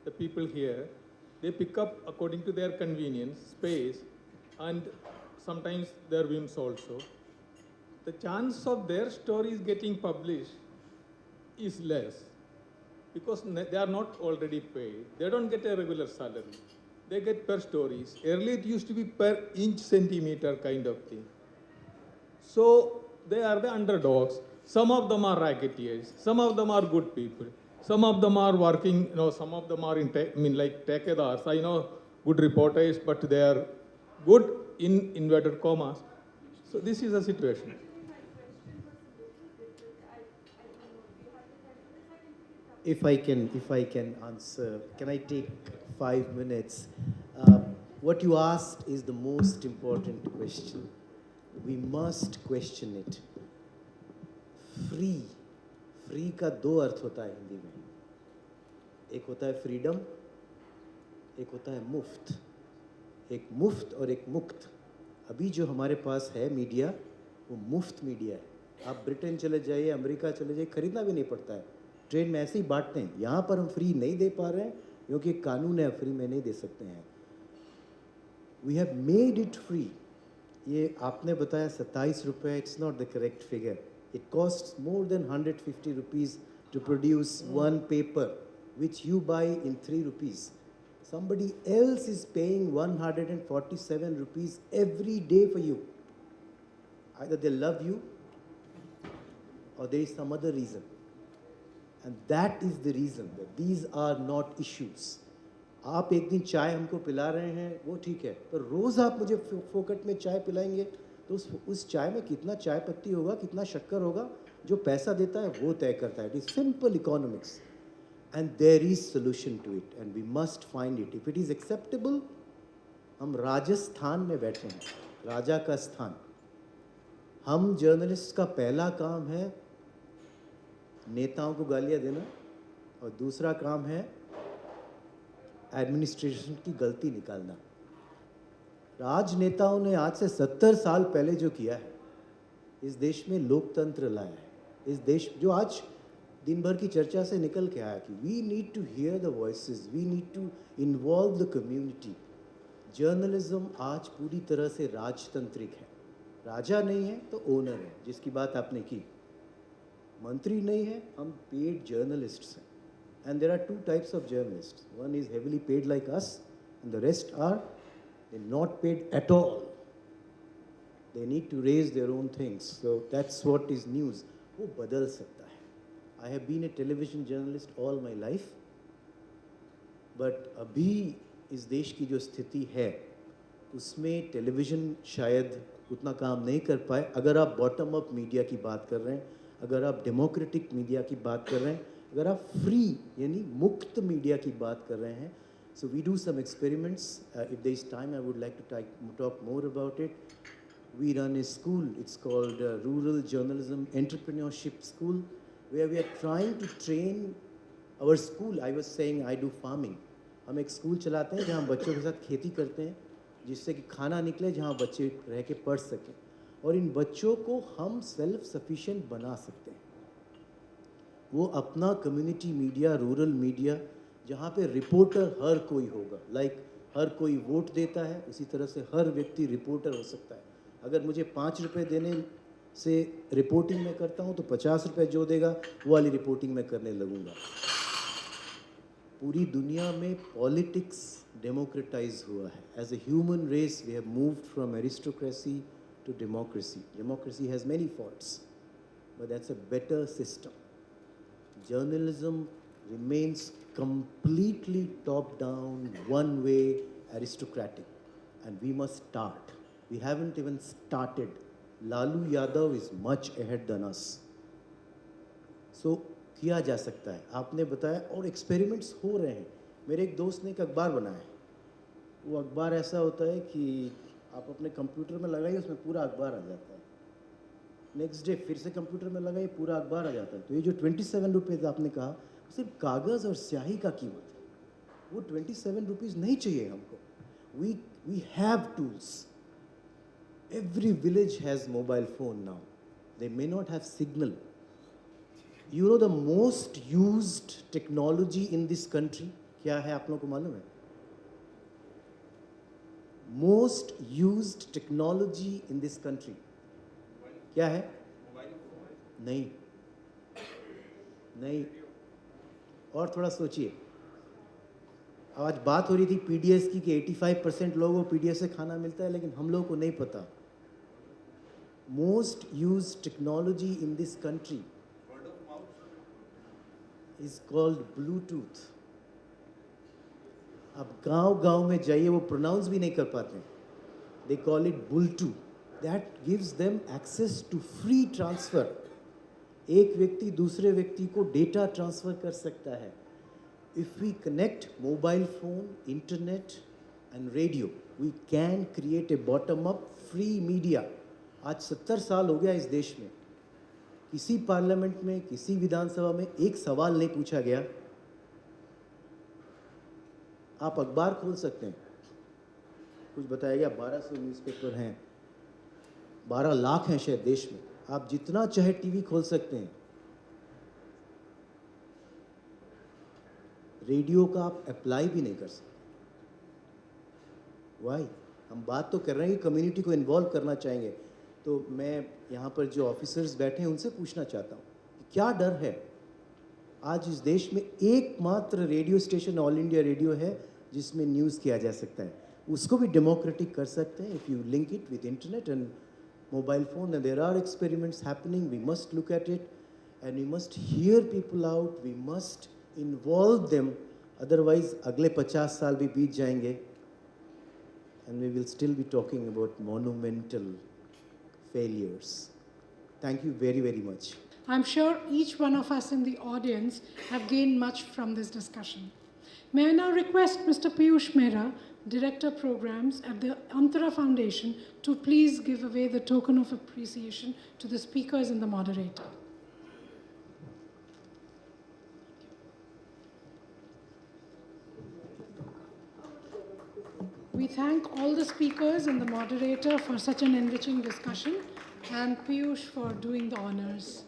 the people here, they pick up according to their convenience, space, and sometimes their whims also. The chance of their stories getting published is less because they are not already paid. They don't get a regular salary. They get per stories. Earlier it used to be per inch centimeter kind of thing. So they are the underdogs. Some of them are racketeers. Some of them are good people. Some of them are working, you know, some of them are like tekadars. I know good reporters, but they are good in inverted commas. So this is the situation. If I can answer, can I take 5 minutes? What you asked is the most important question. We must question it. Free का 2 अर्थ होता है हिंदी में. एक होता है freedom, एक होता है मुफ्त. एक मुफ्त और एक मुक्त. अभी जो हमारे पास है मीडिया, वो मुफ्त मीडिया है. आप ब्रिटेन चले जाइए, अमेरिका चले जाइए, खरीदना भी नहीं पड़ता है. ट्रेन में ऐसे ही बांटते हैं. यहाँ पर हम फ्री नहीं दे पा रहे हैं क्योंकि कानून है, फ्री में नहीं दे सकते हैं. We have made it free. ये आपने बताया 27 रुपये, it's not the correct figure. It costs more than 150 rupees to produce one paper, which you buy in 3 rupees. Somebody else is paying 147 rupees every day for you. Either they love you or there is some other reason. And that is the reason that these are not issues. आप एक दिन चाय हमको पिला रहे हैं, वो ठीक है, पर रोज़ आप मुझे फोकट में चाय पिलाएंगे तो उस चाय में कितना चाय पत्ती होगा, कितना शक्कर होगा, जो पैसा देता है वो तय करता है. It is simple economics and there is solution to it and we must find it. If it is acceptable, हम राजस्थान में बैठे हैं, राजा का स्थान. हम जर्नलिस्ट का पहला काम है नेताओं को गालियां देना और दूसरा काम है एडमिनिस्ट्रेशन की गलती निकालना। राजनेताओं ने आज से 70 साल पहले जो किया है, इस देश में लोकतंत्र लाया है, इस देश जो आज दिन भर की चर्चा से निकल के आया कि we need to hear the voices, we need to involve the community. Journalism आज पूरी तरह से राजतंत्रिक है। राजा नहीं है तो ओनर है, जिसकी बात आपने की। मंत्री नहीं है, हम पेड जर्नलिस्ट्स हैं। And there are two types of journalists, one is heavily paid like us and the rest are not paid at all. They need to raise their own things. So that's what is news. वो बदल सकता है. I have been a television journalist all my life. But अभी इस देश की जो स्थिति है, उसमें टेलीविज़न शायद उतना काम नहीं कर पाए। अगर आप बॉटम अप मीडिया की बात कर रहे हैं, अगर आप डेमोक्रेटिक मीडिया की बात कर रहे हैं, अगर आप फ्री यानी मुक्त मीडिया की बात कर रहे हैं, so we do some experiments. If there is time, I would like to talk more about it. We run a school, it's called Rural Journalism Entrepreneurship School, where we are trying to train our school. I was saying I do farming. हम एक school चलाते हैं जहाँ बच्चों के साथ खेती करते हैं, जिससे कि खाना निकले, जहाँ बच्चे रह के पढ़ सकें, और इन बच्चों को हम सेल्फ सफिशिएंट बना सकते हैं। वो अपना कम्युनिटी मीडिया, रूरल मीडिया, जहाँ पे रिपोर्टर हर कोई होगा, लाइक हर कोई वोट देता है, उसी तरह से हर व्यक्ति रिपोर्टर हो सकता है। अगर मुझे 5 रुपये देने से रिपोर्टिंग में करता हूँ तो 50 रुपये जो देगा वो वाली रिपोर्टिंग में करने लगूँगा। पूरी दुनिया में पॉलिटिक्स डेमोक्रेटाइज हुआ है। As a human race we have moved from aristocracy to democracy. Democracy has many faults, but that's a better system. Journalism remains completely top down, one way, aristocratic, and we must start. We haven't even started. Lalu Yadav is much ahead than us. So किया जा सकता है, आपने बताया, और experiments हो रहे हैं। मेरे एक दोस्त ने एक अखबार बनाया है। वो अखबार ऐसा होता है कि आप अपने कंप्यूटर में लगाइए, उसमें पूरा अखबार आ जाता है। नेक्स्ट डे फिर से कंप्यूटर में लगाइए, पूरा अखबार आ जाता है। तो ये जो 27 रुपीज़ आपने कहा, सिर्फ कागज़ और स्याही का कीमत है। वो 27 रुपीज़ नहीं चाहिए हमको। We have tools. Every village has mobile phone now. They may not have signal. You know the most used technology in this country क्या है, आप लोगों को मालूम है? Most used technology in this country क्या है? नहीं, नहीं। और थोड़ा सोचिए। आज बात हो रही थी पीडीएस की कि 85% लोगों को पीडीएस से खाना मिलता है, लेकिन हम लोगों को नहीं पता। Most used technology in this country is called Bluetooth. अब गांव-गांव में जाइए, वो प्रोनाउंस भी नहीं कर पाते। दे कॉल इट बुलटू। That gives them access to free transfer. एक व्यक्ति दूसरे व्यक्ति को डेटा ट्रांसफ़र कर सकता है। If we connect mobile phone, internet and radio, we can create a bottom up free media. आज 70 साल हो गया इस देश में, किसी पार्लियामेंट में, किसी विधानसभा में एक सवाल नहीं पूछा गया। आप अखबार खोल सकते हैं, कुछ बताया गया 1200 न्यूज़पेपर हैं, 12 लाख हैं शायद देश में। आप जितना चाहे टीवी खोल सकते हैं। रेडियो का आप अप्लाई भी नहीं कर सकते। वाई? हम बात तो कर रहे हैं कि कम्युनिटी को इन्वॉल्व करना चाहेंगे। तो मैं यहाँ पर जो ऑफिसर्स बैठे हैं उनसे पूछना चाहता हूँ कि क्या डर है? आज इस देश में एकमात्र radio station all India radio है जिसमें न्यूज़ किया जा सकता है। उसको भी डेमोक्रेटिक कर सकते हैं if you link it with internet and mobile phone, and there are experiments happening. We must look at it, and we must hear people out. We must involve them. Otherwise, अगले 50 साल भी बीत जाएंगे, and we will still be talking about monumental failures. Thank you very, very much. I'm sure each one of us in the audience have gained much from this discussion. May I now request Mr. Piyush Mehra Director Programs at the Antara Foundation, to please give away the token of appreciation to the speakers and the moderator. We thank all the speakers and the moderator for such an enriching discussion, and Piyush for doing the honors.